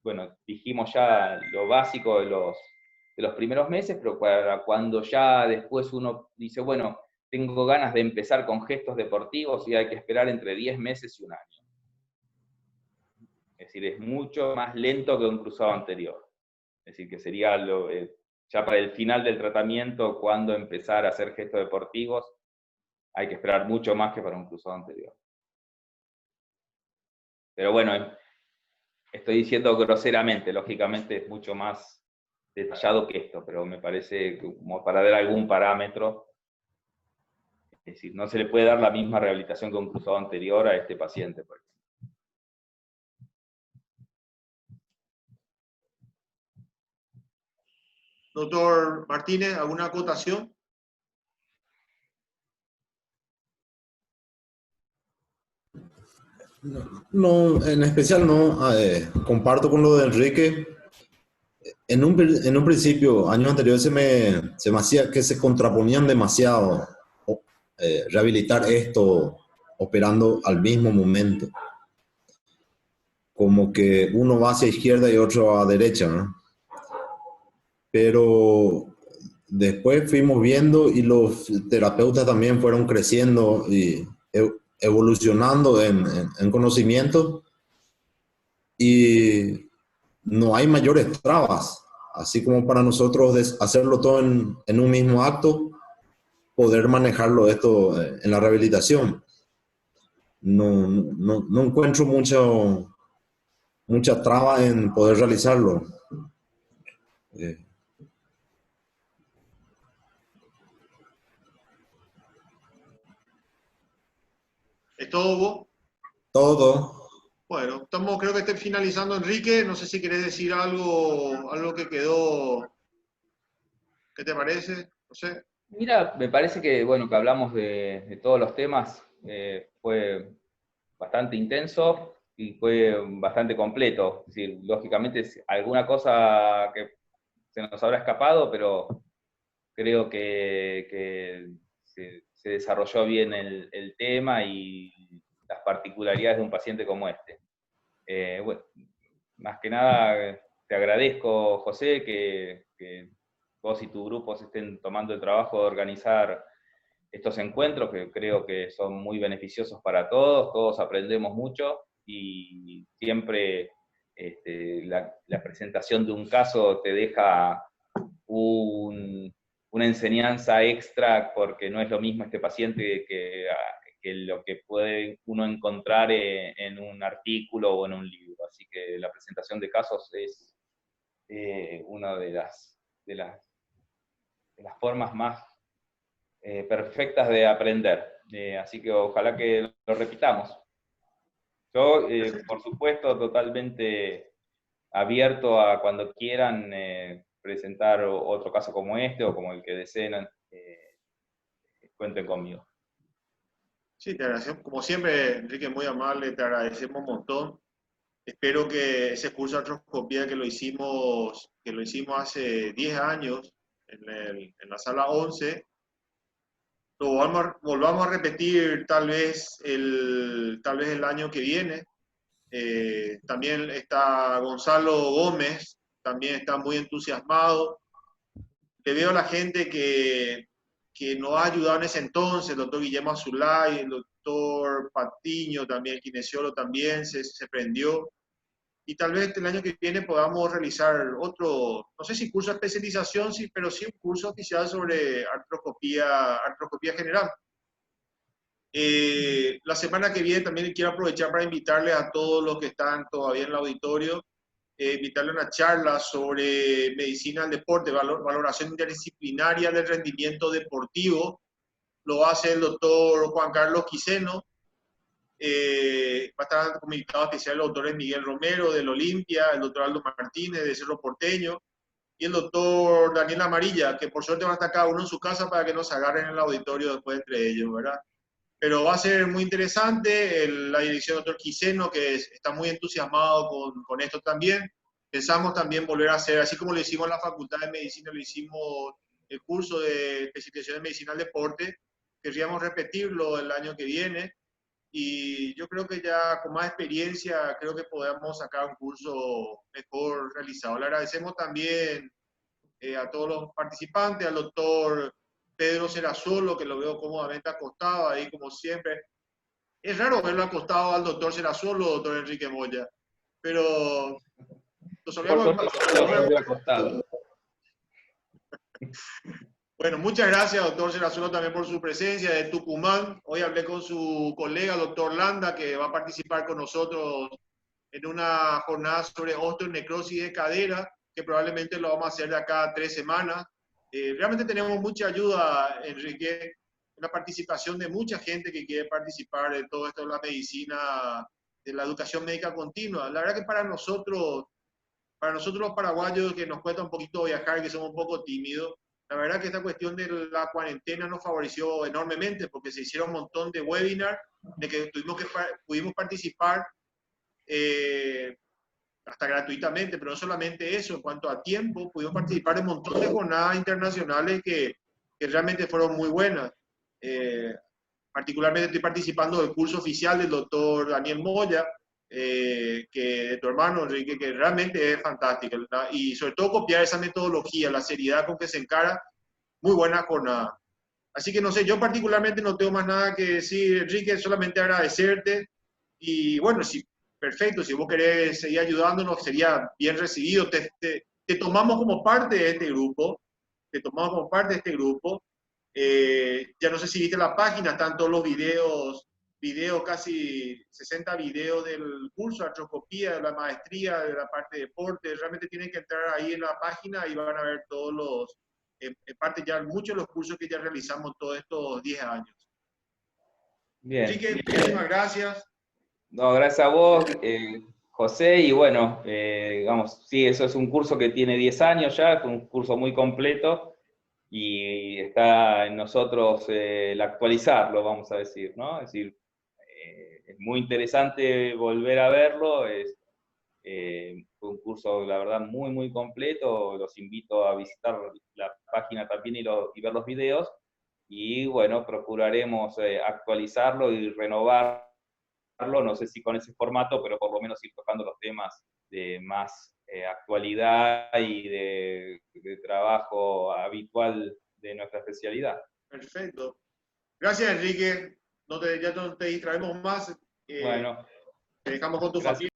bueno, dijimos ya lo básico de los primeros meses, pero para cuando ya después uno dice, bueno, tengo ganas de empezar con gestos deportivos y hay que esperar entre 10 meses y un año. Es decir, es mucho más lento que un cruzado anterior. Es decir, que sería ya para el final del tratamiento, cuando empezar a hacer gestos deportivos, hay que esperar mucho más que para un cruzado anterior. Pero bueno, estoy diciendo groseramente, lógicamente es mucho más detallado que esto, pero me parece como para dar algún parámetro. Es decir, no se le puede dar la misma rehabilitación que un cruzado anterior a este paciente, por ejemplo. Doctor Martínez, ¿alguna acotación? No, en especial no. Comparto con lo de Enrique. En un principio, años anteriores, se me hacía que se contraponían demasiado. Rehabilitar esto operando al mismo momento. Como que uno va hacia izquierda y otro a derecha, ¿no? Pero después fuimos viendo y los terapeutas también fueron creciendo y evolucionando en conocimiento, y no hay mayores trabas, así como para nosotros hacerlo todo en un mismo acto, poder manejarlo esto en la rehabilitación. No encuentro mucha traba en poder realizarlo. ¿Es todo vos? Todo. Bueno, creo que estoy finalizando, Enrique. No sé si querés decir algo que quedó. ¿Qué te parece? No sé. Mira, me parece que, bueno, que hablamos de todos los temas, fue bastante intenso y fue bastante completo. Es decir, lógicamente, alguna cosa que se nos habrá escapado, pero creo que se desarrolló bien el tema y las particularidades de un paciente como este. Bueno, más que nada, te agradezco, José, que vos y tu grupo se estén tomando el trabajo de organizar estos encuentros, que creo que son muy beneficiosos para todos aprendemos mucho y siempre la presentación de un caso te deja una enseñanza extra, porque no es lo mismo este paciente que lo que puede uno encontrar en un artículo o en un libro. Así que la presentación de casos es una de las formas más perfectas de aprender. Así que ojalá que lo repitamos. Yo, por supuesto, totalmente abierto a cuando quieran presentar otro caso como este o como el que deseen, cuenten conmigo. Sí, te agradecemos. Como siempre, Enrique, muy amable, te agradecemos un montón. Espero que ese curso de artroscopía que lo hicimos hace 10 años en la sala 11, lo volvamos a repetir tal vez el año que viene. También está Gonzalo Gómez, también está muy entusiasmado. Le veo a la gente que nos ha ayudado en ese entonces, el doctor Guillermo Azulay, el doctor Patiño, también el kinesiólogo también se prendió. Y tal vez el año que viene podamos realizar otro, no sé si curso de especialización, sí, pero sí un curso oficial sobre artroscopía general. La semana que viene también quiero aprovechar para invitarles a todos los que están todavía en el auditorio, invitarles a una charla sobre medicina del deporte, valoración interdisciplinaria del rendimiento deportivo. Lo hace el doctor Juan Carlos Quiseno. Va a estar como invitado especial el doctor Miguel Romero del Olimpia, el doctor Aldo Martínez de Cerro Porteño y el doctor Daniel Amarilla, que por suerte va a estar cada uno en su casa para que nos agarren en el auditorio después entre ellos, ¿verdad? Pero va a ser muy interesante. La dirección del doctor Quiseno, que está muy entusiasmado con esto también. Pensamos también volver a hacer, así como lo hicimos en la Facultad de Medicina, lo hicimos el curso de especialización en medicina del deporte, querríamos repetirlo el año que viene. Y yo creo que ya con más experiencia, creo que podemos sacar un curso mejor realizado. Le agradecemos también a todos los participantes, al doctor Pedro Serrazolo, que lo veo cómodamente acostado ahí como siempre. Es raro verlo acostado al doctor Serrazolo, doctor Enrique Moya, pero lo solemos acostado. Bueno, muchas gracias, doctor Serrazolo, también por su presencia de Tucumán. Hoy hablé con su colega, doctor Landa, que va a participar con nosotros en una jornada sobre osteonecrosis de cadera, que probablemente lo vamos a hacer de acá a 3 semanas. Realmente tenemos mucha ayuda, Enrique, en la participación de mucha gente que quiere participar de todo esto de la medicina, de la educación médica continua. La verdad que para nosotros los paraguayos, que nos cuesta un poquito viajar, que somos un poco tímidos, la verdad que esta cuestión de la cuarentena nos favoreció enormemente, porque se hicieron un montón de webinars de que pudimos participar hasta gratuitamente, pero no solamente eso, en cuanto a tiempo, pudimos participar en un montón de jornadas internacionales que realmente fueron muy buenas. Particularmente estoy participando del curso oficial del doctor Daniel Moya, que de tu hermano Enrique, que realmente es fantástico, ¿verdad? Y sobre todo copiar esa metodología, la seriedad con que se encara, muy buena jornada. Así que no sé, yo particularmente no tengo más nada que decir, Enrique, solamente agradecerte. Y bueno, perfecto, si vos querés seguir ayudándonos, sería bien recibido. Te tomamos como parte de este grupo, ya no sé si viste la página, están todos los videos, casi 60 videos del curso de artroscopía, de la maestría, de la parte de deporte. Realmente tienen que entrar ahí en la página y van a ver todos los, en parte ya muchos de los cursos que ya realizamos todos estos 10 años. Bien. Así que muchísimas gracias. No, gracias a vos, José, y bueno, digamos, sí, eso es un curso que tiene 10 años ya, es un curso muy completo, y está en nosotros el actualizarlo, vamos a decir, ¿no? Es decir, es muy interesante volver a verlo, fue un curso, la verdad, muy, muy completo. Los invito a visitar la página también y ver los videos, y bueno, procuraremos actualizarlo y renovarlo, no sé si con ese formato, pero por lo menos ir tocando los temas de más actualidad y de trabajo habitual de nuestra especialidad. Perfecto. Gracias, Enrique. Ya no te distraemos más. Bueno, Te dejamos con tu gracias. familia.